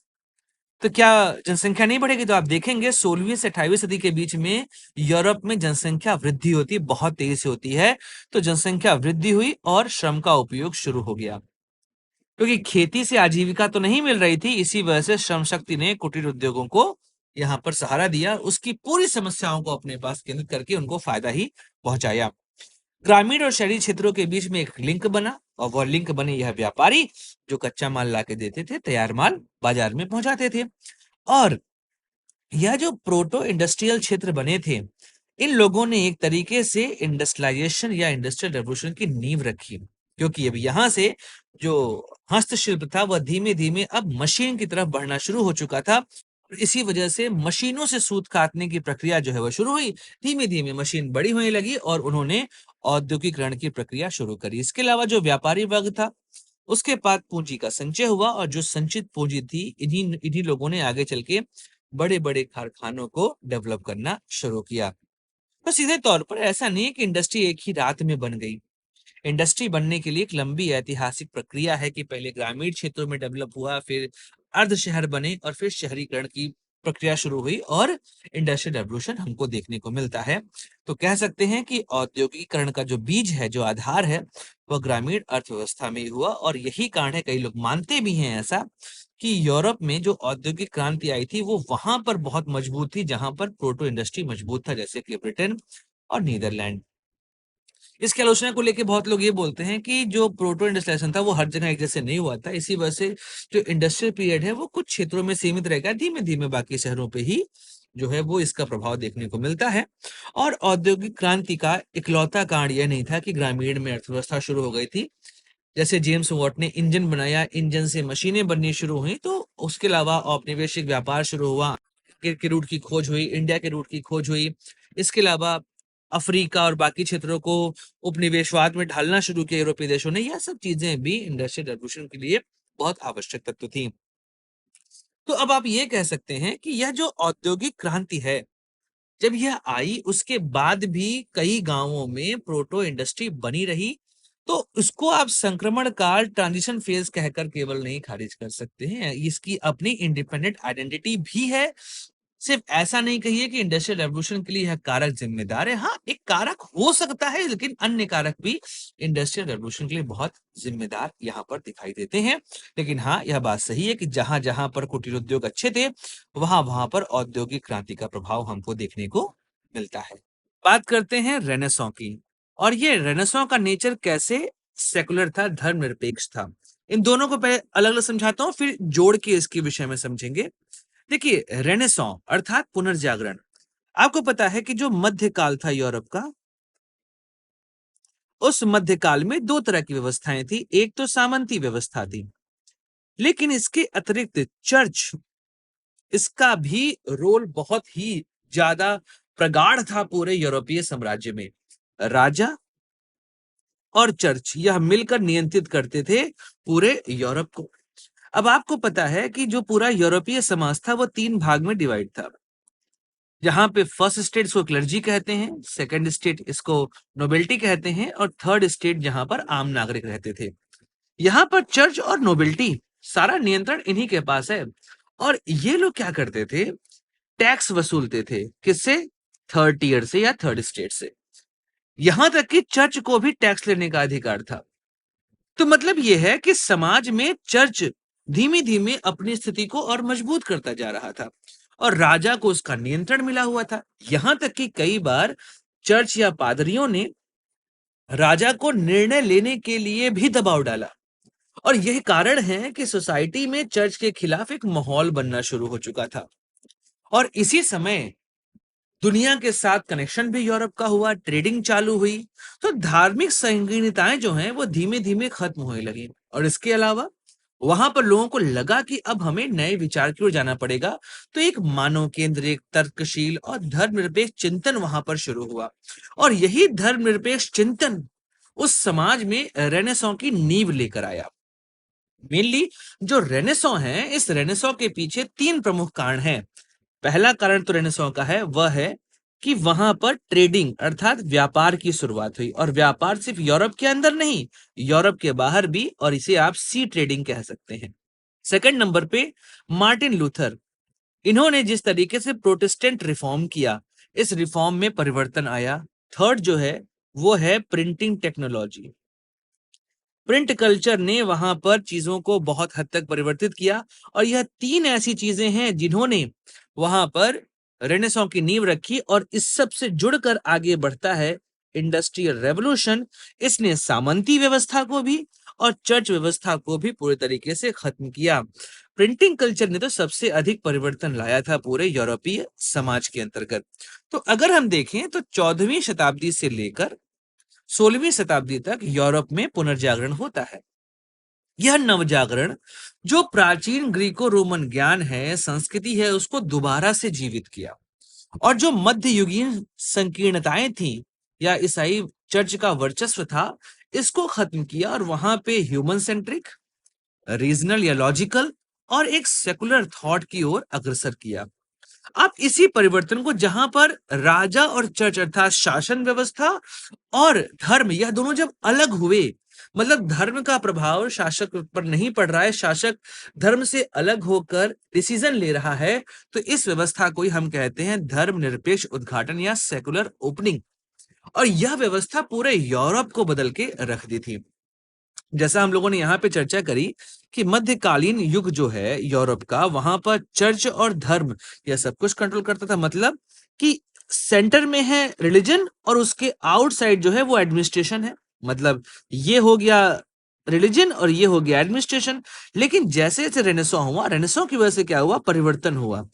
तो क्या जनसंख्या नहीं बढ़ेगी? तो आप देखेंगे 16वीं से 18वीं सदी के बीच में यूरोप में जनसंख्या वृद्धि होती है, बहुत तेजी से होती है। तो जनसंख्या वृद्धि हुई और श्रम का उपयोग शुरू हो गया, क्योंकि खेती से आजीविका तो नहीं मिल रही थी, इसी वजह से श्रम शक्ति ने कुटीर उद्योगों को यहाँ पर सहारा दिया, उसकी पूरी समस्याओं को अपने पास केंद्रित करके उनको फायदा ही पहुंचाया। ग्रामीण और शहरी क्षेत्रों के बीच में एक लिंक बना, और वह लिंक बने यह व्यापारी, जो कच्चा माल ला के देते थे, तैयार माल बाजार में पहुंचाते थे। और यह जो प्रोटो इंडस्ट्रियल क्षेत्र बने थे, इन लोगों ने एक तरीके से इंडस्ट्रियलाइजेशन या इंडस्ट्रियल रेवोल्यूशन की नींव रखी, क्योंकि अब यहां से जो हस्तशिल्प था वह धीमे धीमे अब मशीन की तरफ बढ़ना शुरू हो चुका था। इसी वजह से मशीनों से सूत काटने की प्रक्रिया जो है वह शुरू हुई, धीमे धीमे मशीन बड़ी होने लगी और उन्होंने औद्योगिकरण की प्रक्रिया शुरू करी। इसके अलावा जो व्यापारी वर्ग था, उसके बाद पूंजी का संचय हुआ और जो संचित पूंजी थी इन्हीं इन्हीं लोगों ने आगे चल के बड़े बड़े कारखानों को डेवलप करना शुरू किया। तो सीधे तौर पर ऐसा नहीं है कि इंडस्ट्री एक ही रात में बन गई। इंडस्ट्री बनने के लिए एक लंबी ऐतिहासिक प्रक्रिया है कि पहले ग्रामीण क्षेत्रों में डेवलप हुआ, फिर अर्ध शहर बने और फिर शहरीकरण की प्रक्रिया शुरू हुई और इंडस्ट्रियल रेवोल्यूशन हमको देखने को मिलता है। तो कह सकते हैं कि औद्योगिकरण का जो बीज है, जो आधार है, वह ग्रामीण अर्थव्यवस्था में ही हुआ और यही कारण है, कई लोग मानते भी हैं ऐसा, कि यूरोप में जो औद्योगिक क्रांति आई थी वो वहां पर बहुत मजबूत थी जहां पर प्रोटो इंडस्ट्री मजबूत था, जैसे कि ब्रिटेन और नीदरलैंड। इसकी आलोचना को लेके बहुत लोग ये बोलते हैं कि जो प्रोटो इंडस्ट्रियलाइजेशन था वो हर जगह एक जैसे नहीं हुआ था, इसी वजह से जो इंडस्ट्रियल पीरियड है वो कुछ क्षेत्रों में सीमित रहेगा, धीमे धीमे बाकी शहरों पे ही जो है वो इसका प्रभाव देखने को मिलता है। और औद्योगिक क्रांति का इकलौता कारण यह नहीं था कि ग्रामीण में अर्थव्यवस्था शुरू हो गई थी। जैसे जेम्स वॉट ने इंजन बनाया, इंजन से मशीनें बननी शुरू हुई, तो उसके अलावा औपनिवेशिक व्यापार शुरू हुआ, के रूट की खोज हुई, इंडिया के रूट की खोज हुई। इसके अलावा अफ्रीका और बाकी क्षेत्रों को उपनिवेशवाद में ढालना शुरू किया यूरोपीय देशों ने। यह सब चीजें भी इंडस्ट्रियल रेवोल्यूशन के लिए बहुत आवश्यक तत्व थी। तो अब आप ये कह सकते हैं कि यह जो औद्योगिक क्रांति है, जब यह आई उसके बाद भी कई गांवों में प्रोटो इंडस्ट्री बनी रही, तो इसको आप संक्रमण काल, ट्रांजिशन फेज कहकर केवल नहीं खारिज कर सकते हैं, इसकी अपनी इंडिपेंडेंट आइडेंटिटी भी है। सिर्फ ऐसा नहीं कहिए कि इंडस्ट्रियल रेवोल्यूशन के लिए यह कारक जिम्मेदार है। हाँ, एक कारक हो सकता है, लेकिन अन्य कारक भी इंडस्ट्रियल रेवोल्यूशन के लिए बहुत जिम्मेदार यहाँ पर दिखाई देते हैं। लेकिन हाँ, यह बात सही है कि जहां जहां पर कुटीर उद्योग अच्छे थे, वहां वहां पर औद्योगिक क्रांति का प्रभाव हमको देखने को मिलता है। बात करते हैं रेनेसां की। और ये रेनेसां का नेचर कैसे सेकुलर था, धर्मनिरपेक्ष था। इन दोनों को पहले अलग अलग समझाता हूँ, फिर जोड़ के इसके विषय में समझेंगे। देखिए, रेनेसां अर्थात पुनर्जागरण, आपको पता है कि जो मध्यकाल था यूरोप का, उस मध्यकाल में दो तरह की व्यवस्थाएं थी। एक तो सामंती व्यवस्था थी, लेकिन इसके अतिरिक्त चर्च, इसका भी रोल बहुत ही ज्यादा प्रगाढ़ था पूरे यूरोपीय साम्राज्य में। राजा और चर्च यह मिलकर नियंत्रित करते थे पूरे यूरोप को। अब आपको पता है कि जो पूरा यूरोपीय समाज था वो तीन भाग में डिवाइड था। जहां पे फर्स्ट स्टेट इसको क्लर्जी कहते हैं, सेकंड स्टेट इसको नोबिलिटी कहते हैं, और थर्ड स्टेट जहां पर आम नागरिक रहते थे। यहाँ पर चर्च और नोबिलिटी, सारा नियंत्रण इन्हीं के पास है। और ये लोग क्या करते थे, टैक्स वसूलते थे। किससे? थर्ड टीयर से या थर्ड स्टेट से। यहां तक कि चर्च को भी टैक्स लेने का अधिकार था। तो मतलब यह है कि समाज में चर्च धीमे धीमे अपनी स्थिति को और मजबूत करता जा रहा था और राजा को उसका नियंत्रण मिला हुआ था। यहां तक कि कई बार चर्च या पादरियों ने राजा को निर्णय लेने के लिए भी दबाव डाला। और यही कारण है कि सोसाइटी में चर्च के खिलाफ एक माहौल बनना शुरू हो चुका था। और इसी समय दुनिया के साथ कनेक्शन भी यूरोप का हुआ, ट्रेडिंग चालू हुई, तो धार्मिक संगीनताएं जो हैं वो धीमे धीमे खत्म होने लगी। और इसके अलावा वहां पर लोगों को लगा कि अब हमें नए विचार की ओर जाना पड़ेगा, तो एक मानव केंद्रित, तर्कशील और धर्मनिरपेक्ष चिंतन वहां पर शुरू हुआ। और यही धर्मनिरपेक्ष चिंतन उस समाज में रेनेसां की नींव लेकर आया। मेनली जो रेनेसां है, इस रेनेसां के पीछे तीन प्रमुख कारण हैं। पहला कारण तो रेनेसां का है, वह है कि वहां पर ट्रेडिंग अर्थात व्यापार की शुरुआत हुई। और व्यापार सिर्फ यूरोप के अंदर नहीं, यूरोप के बाहर भी, और इसे आप सी ट्रेडिंग कह सकते हैं। सेकंड नंबर पे मार्टिन लूथर, इन्होंने जिस तरीके से प्रोटेस्टेंट रिफॉर्म किया, इस रिफॉर्म में परिवर्तन आया। थर्ड जो है वो है प्रिंटिंग टेक्नोलॉजी। प्रिंट कल्चर ने वहां पर चीजों को बहुत हद तक परिवर्तित किया। और यह तीन ऐसी चीजें हैं जिन्होंने वहां पर रेनेसां की नींव रखी। और इस सब से जुड़कर आगे बढ़ता है इंडस्ट्रियल रेवोल्यूशन। इसने सामंती व्यवस्था को भी और चर्च व्यवस्था को भी पूरे तरीके से खत्म किया। प्रिंटिंग कल्चर ने तो सबसे अधिक परिवर्तन लाया था पूरे यूरोपीय समाज के अंतर्गत। तो अगर हम देखें तो 14वीं शताब्दी से लेकर 16वीं शताब्दी तक यूरोप में पुनर्जागरण होता है। यह नवजागरण जो प्राचीन ग्रीको रोमन ज्ञान है, संस्कृति है, उसको दोबारा से जीवित किया। और जो मध्ययुगीन संकीर्णताएं थी या ईसाई चर्च का वर्चस्व था, इसको खत्म किया और वहां पे ह्यूमन सेंट्रिक रीजनल या लॉजिकल और एक सेकुलर थॉट की ओर अग्रसर किया। आप इसी परिवर्तन को जहां पर राजा और चर्च अर्थात शासन व्यवस्था और धर्म यह दोनों जब अलग हुए, मतलब धर्म का प्रभाव शासक पर नहीं पड़ रहा है, शासक धर्म से अलग होकर डिसीजन ले रहा है, तो इस व्यवस्था को ही हम कहते हैं धर्मनिरपेक्ष उद्घाटन या सेकुलर ओपनिंग। और यह व्यवस्था पूरे यूरोप को बदल के रख दी थी। जैसा हम लोगों ने यहाँ पे चर्चा करी कि मध्यकालीन युग जो है यूरोप का, वहां पर चर्च और धर्म यह सब कुछ कंट्रोल करता था। मतलब कि सेंटर में है रिलीजन और उसके आउटसाइड जो है वो एडमिनिस्ट्रेशन है। मतलब ये हो गया रिलीजन और ये हो गया एडमिनिस्ट्रेशन। लेकिन जैसे जैसे रेनेसां हुआ, रेनेसां की वजह से क्या हुआ, परिवर्तन हुआ।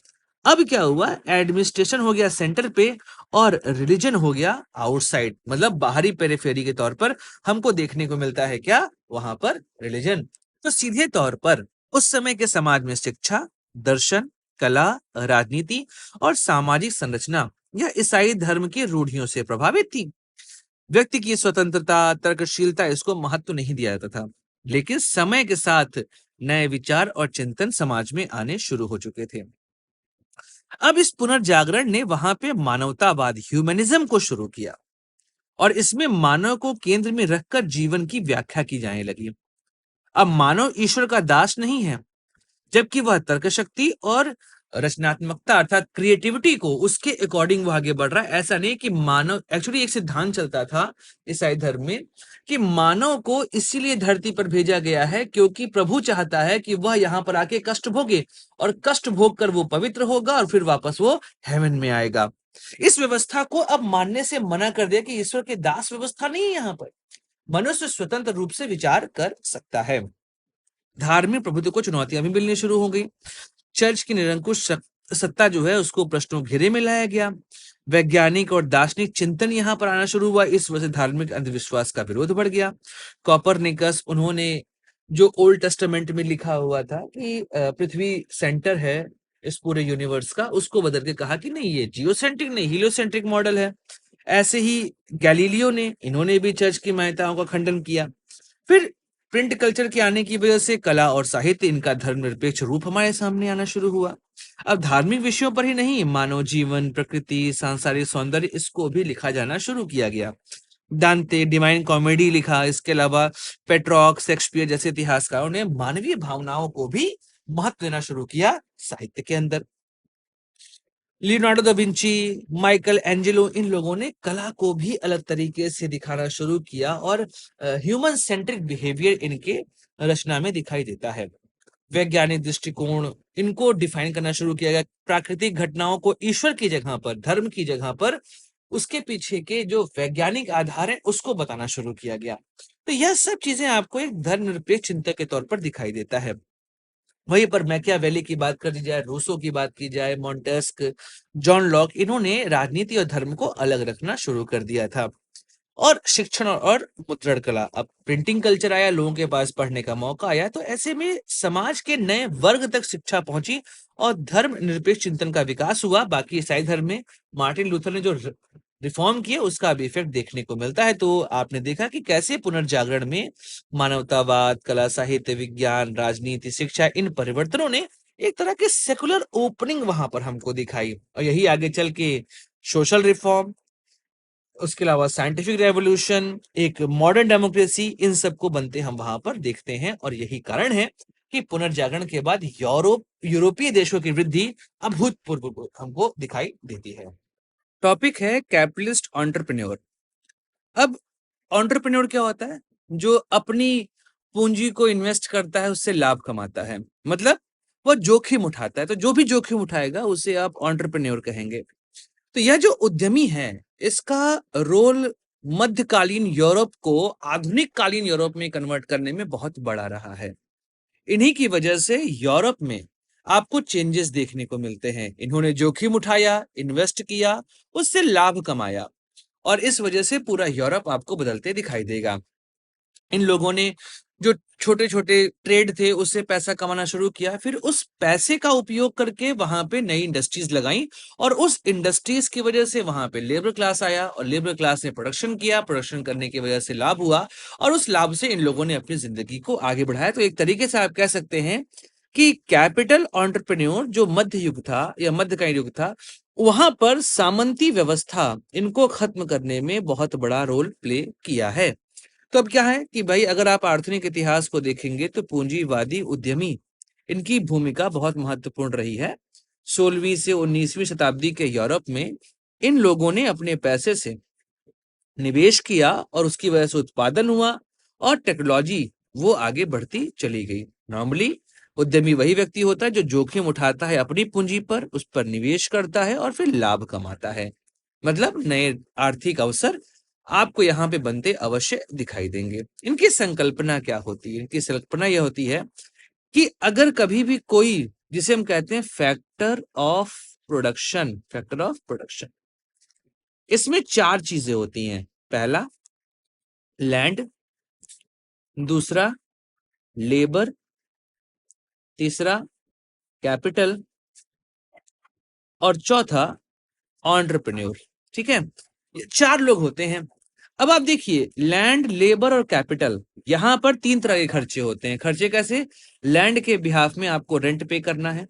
अब क्या हुआ, एडमिनिस्ट्रेशन हो गया सेंटर पे और रिलीजन हो गया आउटसाइड, मतलब बाहरी पेरिफेरी के तौर पर हमको देखने को मिलता है क्या, वहां पर रिलीजन। तो सीधे तौर पर उस समय के समाज में शिक्षा, दर्शन, कला, राजनीति और सामाजिक संरचना यह ईसाई धर्म की रूढ़ियों से प्रभावित थी। व्यक्ति की स्वतंत्रता, तर्कशीलता, इसको महत्व नहीं दिया जाता था। लेकिन समय के साथ नए विचार और चिंतन समाज में आने शुरू हो चुके थे। अब इस पुनर्जागरण ने वहां पे मानवतावाद, ह्यूमनिज्म को शुरू किया और इसमें मानव को केंद्र में रखकर जीवन की व्याख्या की जाने लगी। अब मानव ईश्वर का दास नहीं है, जबकि वह तर्क शक्ति और रचनात्मकता अर्थात क्रिएटिविटी को उसके अकॉर्डिंग वो आगे बढ़ रहा है। ऐसा नहीं कि मानव, एक्चुअली एक सिद्धांत चलता था ईसाई धर्म में कि मानव को इसीलिए धरती पर भेजा गया है क्योंकि प्रभु चाहता है कि वह यहाँ पर आके कष्ट भोगे और कष्ट भोग कर वो पवित्र होगा और फिर वापस वो हेवन में आएगा। इस व्यवस्था को अब मानने से मना कर दिया कि ईश्वर के दास व्यवस्था नहीं है, यहाँ पर मनुष्य स्वतंत्र रूप से विचार कर सकता है। धार्मिक प्रभुत्व को चुनौतियां भी मिलनी शुरू हो गई। चर्च की निरंकुश सत्ता जो है उसको प्रश्नों घेरे में लाया गया। वैज्ञानिक और दार्शनिक चिंतन यहाँ पर आना शुरू हुआ। इस वजह से धार्मिक अंधविश्वास का विरोध बढ़ गया। कॉपरनिकस, उन्होंने जो ओल्ड टेस्टामेंट में लिखा हुआ था कि पृथ्वी सेंटर है इस पूरे यूनिवर्स का, उसको बदल के कहा कि नहीं, ये जियोसेंट्रिक नहीं, हीलियोसेंट्रिक मॉडल है। ऐसे ही गैलीलियो ने, इन्होंने भी चर्च की मान्यताओं का खंडन किया। फिर प्रिंट कल्चर के आने की वजह से कला और साहित्य, इनका धर्मनिरपेक्ष रूप हमारे सामने आना शुरू हुआ। अब धार्मिक विषयों पर ही नहीं, मानव जीवन, प्रकृति, सांसारिक सौंदर्य, इसको भी लिखा जाना शुरू किया गया। दांते डिवाइन कॉमेडी लिखा। इसके अलावा पेट्रॉक, शेक्सपियर जैसे इतिहासकारों ने मानवीय भावनाओं को भी महत्व देना शुरू किया साहित्य के अंदर। Leonardo da Vinci, Michael Angelo, इन लोगों ने कला को भी अलग तरीके से दिखाना शुरू किया और ह्यूमन सेंट्रिक बिहेवियर इनके रचना में दिखाई देता है। वैज्ञानिक दृष्टिकोण, इनको डिफाइन करना शुरू किया गया। प्राकृतिक घटनाओं को ईश्वर की जगह पर, धर्म की जगह पर, उसके पीछे के जो वैज्ञानिक आधार है उसको बताना शुरू किया गया। तो यह सब चीजें आपको एक धर्मनिरपेक्ष चिंतक के तौर पर दिखाई देता है। वहीं पर मैकियावेली की बात कर दी जाए, रूसो की बात की जाए, मॉन्टेस्क, जॉन लॉक, इन्होंने राजनीति और धर्म को अलग रखना शुरू कर दिया था। और शिक्षण और मुद्रण कला, अब प्रिंटिंग कल्चर आया, लोगों के पास पढ़ने का मौका आया, तो ऐसे में समाज के नए वर्ग तक शिक्षा पहुंची और धर्म निरपेक्ष चिंतन का विकास हुआ। बाकी ईसाई धर्म में मार्टिन लूथर ने जो रिफॉर्म किए उसका भी इफेक्ट देखने को मिलता है। तो आपने देखा कि कैसे पुनर्जागरण में मानवतावाद, कला, साहित्य, विज्ञान, राजनीति, शिक्षा, इन परिवर्तनों ने एक तरह की सेकुलर ओपनिंग वहां पर हमको दिखाई और यही आगे चल के सोशल रिफॉर्म, उसके अलावा साइंटिफिक रेवोल्यूशन, एक मॉडर्न डेमोक्रेसी, इन सबको बनते हम वहां पर देखते हैं। और यही कारण है कि पुनर्जागरण के बाद यूरोपीय देशों की वृद्धि अभूतपूर्व हमको दिखाई देती है। टॉपिक है कैपिटलिस्ट एंटरप्रेन्योर। अब एंटरप्रेन्योर क्या होता है? जो अपनी पूंजी को इन्वेस्ट करता है, उससे लाभ कमाता है, मतलब वो जोखिम उठाता है। तो जो भी जोखिम उठाएगा उसे आप एंटरप्रेन्योर कहेंगे। तो यह जो उद्यमी है, इसका रोल मध्यकालीन यूरोप को आधुनिक कालीन यूरोप में कन्वर्ट करने में बहुत बड़ा रहा है। इन्हीं की वजह से यूरोप में आपको चेंजेस देखने को मिलते हैं। इन्होंने जोखिम उठाया, इन्वेस्ट किया, उससे लाभ कमाया और इस वजह से पूरा यूरोप आपको बदलते दिखाई देगा। इन लोगों ने जो छोटे छोटे ट्रेड थे उससे पैसा कमाना शुरू किया, फिर उस पैसे का उपयोग करके वहां पे नई इंडस्ट्रीज लगाई, और उस इंडस्ट्रीज की वजह से वहां पे लेबर क्लास आया, और लेबर क्लास ने प्रोडक्शन किया, प्रोडक्शन करने की वजह से लाभ हुआ, और उस लाभ से इन लोगों ने अपनी जिंदगी को आगे बढ़ाया। तो एक तरीके से आप कह सकते हैं कि कैपिटल एंटरप्रेन्योर जो मध्य युग था या मध्यकालीन युग था, वहां पर सामंती व्यवस्था इनको खत्म करने में बहुत बड़ा रोल प्ले किया है। तो अब क्या है कि भाई अगर आप आधुनिक इतिहास को देखेंगे तो पूंजीवादी उद्यमी इनकी भूमिका बहुत महत्वपूर्ण रही है। 16वीं से 19वीं शताब्दी के यूरोप में इन लोगों ने अपने पैसे से निवेश किया, और उसकी वजह से उत्पादन हुआ और टेक्नोलॉजी वो आगे बढ़ती चली गई। नॉर्मली उद्यमी वही व्यक्ति होता है जो जोखिम उठाता है अपनी पूंजी पर, उस पर निवेश करता है और फिर लाभ कमाता है। मतलब नए आर्थिक अवसर आपको यहाँ पे बनते अवश्य दिखाई देंगे। इनकी संकल्पना क्या होती है? इनकी संकल्पना यह होती है कि अगर कभी भी कोई, जिसे हम कहते हैं फैक्टर ऑफ प्रोडक्शन, इसमें चार चीजें होती हैं। पहला लैंड, दूसरा लेबर, तीसरा कैपिटल, और चौथा एंटरप्रेन्योर। ठीक है, ये चार लोग होते हैं। अब आप देखिए, लैंड, लेबर और कैपिटल, यहां पर तीन तरह के खर्चे होते हैं। खर्चे कैसे? लैंड के बिहाफ में आपको रेंट पे करना है,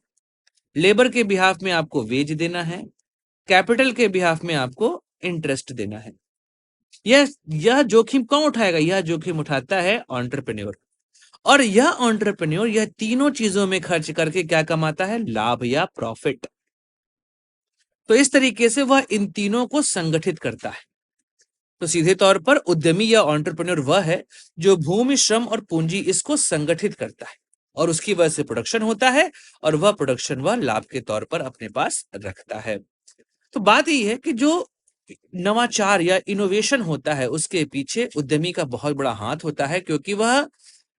लेबर के बिहाफ में आपको वेज देना है, कैपिटल के बिहाफ में आपको इंटरेस्ट देना है। यह जोखिम कौन उठाएगा? यह जोखिम उठाता है एंटरप्रेन्योर। और यह एंटरप्रेन्योर यह तीनों चीजों में खर्च करके क्या कमाता है? लाभ या प्रॉफिट। तो इस तरीके से वह इन तीनों को संगठित करता है। तो सीधे तौर पर उद्यमी या एंटरप्रेन्योर वह है जो भूमि, श्रम और पूंजी इसको संगठित करता है, और उसकी वजह से प्रोडक्शन होता है, और वह प्रोडक्शन वह लाभ के तौर पर अपने पास रखता है। तो बात यही है कि जो नवाचार या इनोवेशन होता है उसके पीछे उद्यमी का बहुत बड़ा हाथ होता है, क्योंकि वह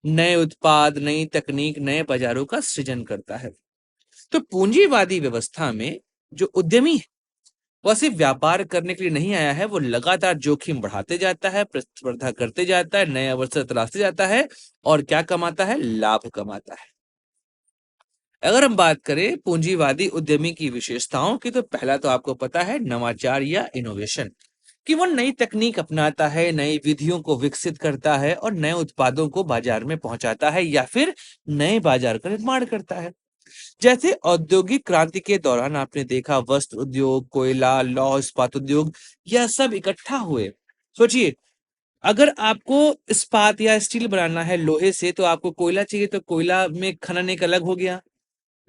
नए उत्पाद, नई तकनीक, नए बाजारों का सृजन करता है। तो पूंजीवादी व्यवस्था में जो उद्यमी है वह सिर्फ व्यापार करने के लिए नहीं आया है, वो लगातार जोखिम बढ़ाते जाता है, प्रतिस्पर्धा करते जाता है, नए अवसर तलाशते जाता है, और क्या कमाता है? लाभ कमाता है। अगर हम बात करें पूंजीवादी उद्यमी की विशेषताओं की, तो पहला तो आपको पता है नवाचार या इनोवेशन, कि वो नई तकनीक अपनाता है, नई विधियों को विकसित करता है, और नए उत्पादों को बाजार में पहुंचाता है, या फिर नए बाजार का निर्माण करता है। जैसे औद्योगिक क्रांति के दौरान आपने देखा वस्त्र उद्योग, कोयला, लौह इस्पात उद्योग, यह सब इकट्ठा हुए। सोचिए, अगर आपको इस्पात या स्टील बनाना है लोहे से, तो आपको कोयला चाहिए, तो कोयला में खनन एक अलग हो गया।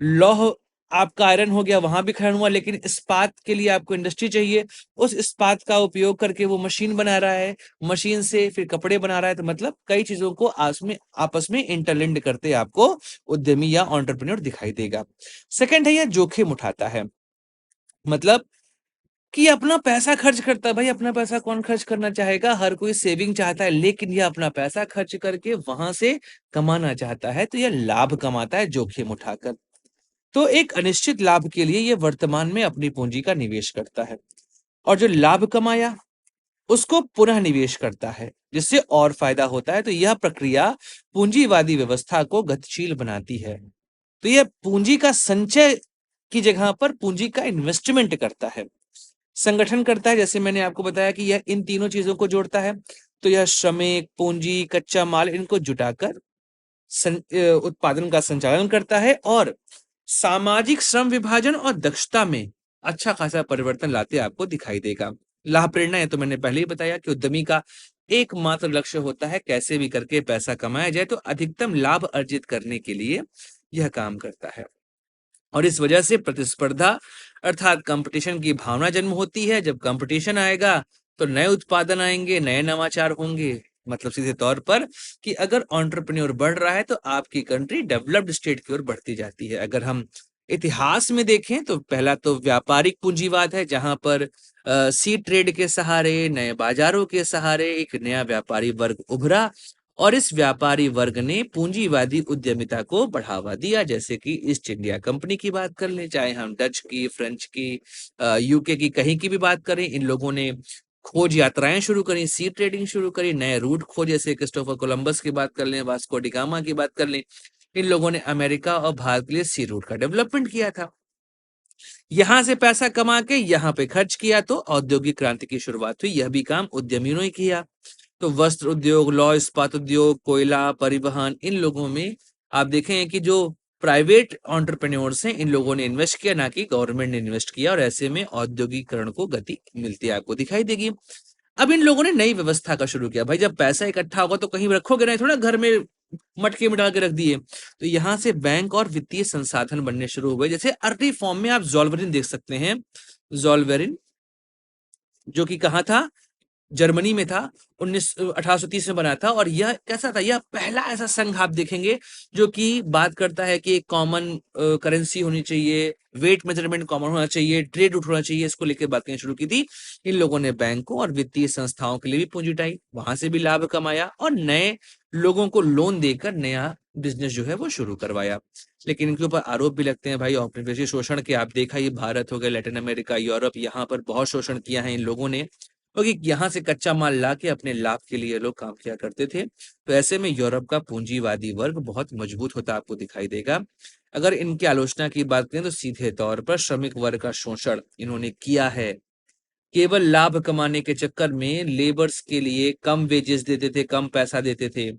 लौह आपका आयरन हो गया, वहां भी खनन हुआ, लेकिन इस्पात के लिए आपको इंडस्ट्री चाहिए। उस इस्पात का उपयोग करके वो मशीन बना रहा है, मशीन से फिर कपड़े बना रहा है। तो मतलब कई चीजों को आपस में इंटरलिंक्ड करते आपको उद्यमी या एंटरप्रेन्योर दिखाई देगा। सेकंड है, यह जोखिम उठाता है। मतलब कि अपना पैसा खर्च करता है। भाई अपना पैसा कौन खर्च करना चाहेगा? हर कोई सेविंग चाहता है, लेकिन यह अपना पैसा खर्च करके वहां से कमाना चाहता है, तो यह लाभ कमाता है जोखिम उठाकर। तो एक अनिश्चित लाभ के लिए यह वर्तमान में अपनी पूंजी का निवेश करता है, और जो लाभ कमाया उसको पुनः निवेश करता है, जिससे और फायदा होता है। तो यह प्रक्रिया पूंजीवादी व्यवस्था को गतिशील बनाती है। तो यह पूंजी का संचय की जगह पर पूंजी का इन्वेस्टमेंट करता है, संगठन करता है। जैसे मैंने आपको बताया कि यह इन तीनों चीजों को जोड़ता है। तो यह श्रमिक, पूंजी, कच्चा माल, इनको जुटाकर उत्पादन का संचालन करता है, और सामाजिक श्रम विभाजन और दक्षता में अच्छा खासा परिवर्तन लाते आपको दिखाई देगा। लाभ प्रेरणा है तो मैंने पहले ही बताया कि उद्यमी का एकमात्र लक्ष्य होता है कैसे भी करके पैसा कमाया जाए, तो अधिकतम लाभ अर्जित करने के लिए यह काम करता है। और इस वजह से प्रतिस्पर्धा अर्थात कंपटीशन की भावना जन्म होती है। जब कंपटीशन आएगा तो नए उत्पादन आएंगे, नए नवाचार होंगे। मतलब सीधे तौर पर कि अगर एंटरप्रेन्योर बढ़ रहा है तो आपकी कंट्री डेवलप्ड स्टेट की ओर बढ़ती जाती है। अगर हम इतिहास में देखें तो पहला तो व्यापारिक पूंजीवाद है, जहां पर सी ट्रेड के सहारे, नए बाजारों के सहारे एक नया व्यापारी वर्ग उभरा, और इस व्यापारी वर्ग ने पूंजीवादी उद्यमिता को बढ़ावा दिया। जैसे कि ईस्ट इंडिया कंपनी की बात कर लें, चाहे हम डच की, फ्रेंच की, यूके की, कहीं की भी बात करें, इन लोगों ने खोज यात्राएं शुरू करी, सी ट्रेडिंग शुरू करी, नए रूट खोज, जैसे क्रिस्टोफर कोलंबस की बात कर लें, वास्को डी गामा की बात कर लें। इन लोगों ने अमेरिका और भारत के लिए सी रूट का डेवलपमेंट किया था। यहां से पैसा कमा के यहाँ पे खर्च किया तो औद्योगिक क्रांति की शुरुआत हुई। यह भी काम उद्यमियों ने किया। तो वस्त्र उद्योग, लौह इस्पात उद्योग, कोयला, परिवहन, इन लोगों में आप देखें कि जो प्राइवेट एंटरप्रेन्योर्स हैं, इन लोगों ने इन्वेस्ट किया, ना कि गवर्नमेंट ने इन्वेस्ट किया, और ऐसे में औद्योगिकरण को गति मिलती है, आपको दिखाई देगी। अब इन लोगों ने नई व्यवस्था का शुरू किया। भाई जब पैसा इकट्ठा होगा तो कहीं रखोगे नहीं, थोड़ा घर में मटके में डाल के रख दिए। तो यहां से बैंक और वित्तीय संसाधन बनने शुरू हुए। जैसे अर्ली फॉर्म में आप जॉल्वरिन देख सकते हैं, जॉल्वरिन, जो कि कहाँ था, जर्मनी में था, 1830 में बना था। और यह कैसा था, यह पहला ऐसा संघ आप देखेंगे जो कि बात करता है कि एक कॉमन करेंसी होनी चाहिए, वेट मेजरमेंट कॉमन होना चाहिए, ट्रेड रूट होना चाहिए, इसको लेकर बात करनी शुरू की थी। इन लोगों ने बैंकों और वित्तीय संस्थाओं के लिए भी पूंजी जुटाई, वहां से भी लाभ कमाया और नए लोगों को लोन देकर नया बिजनेस जो है वो शुरू करवाया। लेकिन इनके ऊपर आरोप भी लगते हैं भाई औपनिवेशिक शोषण के। आप देखा, ये भारत हो गया, लैटिन अमेरिका, यूरोप, यहाँ पर बहुत शोषण किया है इन लोगों ने, क्योंकि यहाँ से कच्चा माल ला के अपने लाभ के लिए लोग काम किया करते थे। तो ऐसे में यूरोप का पूंजीवादी वर्ग बहुत मजबूत होता आपको दिखाई देगा। अगर इनकी आलोचना की बात करें तो सीधे तौर पर श्रमिक वर्ग का शोषण इन्होंने किया है। केवल लाभ कमाने के चक्कर में लेबर्स के लिए कम वेजेस देते थे, कम पैसा देते थे।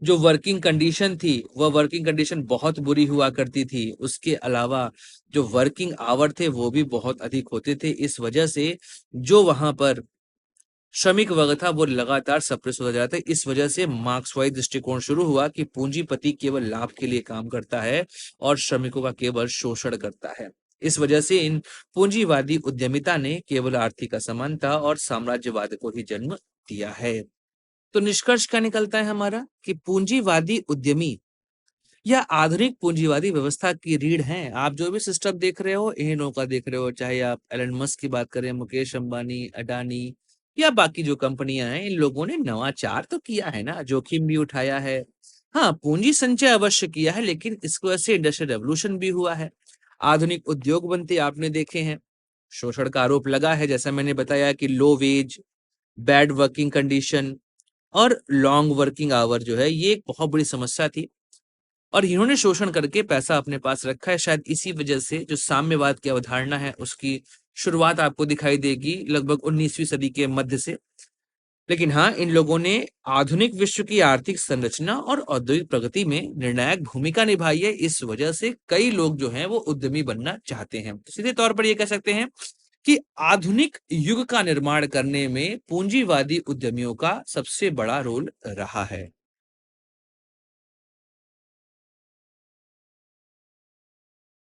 जो वर्किंग कंडीशन थी वह वर्किंग कंडीशन बहुत बुरी हुआ करती थी। उसके अलावा जो वर्किंग आवर थे वो भी बहुत अधिक होते थे। इस वजह से जो वहां पर श्रमिक वर्ग था वो लगातार सप्रेस होता जा रहा था। इस वजह से मार्क्सवादी दृष्टिकोण शुरू हुआ कि पूंजीपति केवल लाभ के लिए काम करता है और श्रमिकों का केवल शोषण करता है। इस वजह से इन पूंजीवादी उद्यमिता ने केवल आर्थिक असमानता और साम्राज्यवाद को ही जन्म दिया है। तो निष्कर्ष क्या निकलता है हमारा कि पूंजीवादी उद्यमी या आधुनिक पूंजीवादी व्यवस्था की रीढ़ हैं। आप जो भी सिस्टम देख रहे हो, इन्हों का देख रहे हो, चाहे आप एलन मस्क की बात करें, मुकेश अंबानी, अडानी या बाकी जो कंपनियां हैं, इन लोगों ने नवाचार तो किया है ना, जोखिम भी उठाया है। हाँ, पूंजी संचय अवश्य किया है, लेकिन इसकी वजह से इंडस्ट्रियल रेवोल्यूशन भी हुआ है। आधुनिक उद्योग बनते आपने देखे हैं। शोषण का आरोप लगा है, जैसा मैंने बताया कि लो वेज, बैड वर्किंग कंडीशन और लॉन्ग वर्किंग आवर जो है, ये एक बहुत बड़ी समस्या थी और इन्होंने शोषण करके पैसा अपने पास रखा है। शायद इसी वजह से जो साम्यवाद की अवधारणा है उसकी शुरुआत आपको दिखाई देगी लगभग 19वीं सदी के मध्य से। लेकिन हाँ, इन लोगों ने आधुनिक विश्व की आर्थिक संरचना और औद्योगिक प्रगति में निर्णायक भूमिका निभाई है। इस वजह से कई लोग जो हैं वो उद्यमी बनना चाहते हैं। तो सीधे तौर पर ये कह सकते हैं कि आधुनिक युग का निर्माण करने में पूंजीवादी उद्यमियों का सबसे बड़ा रोल रहा है।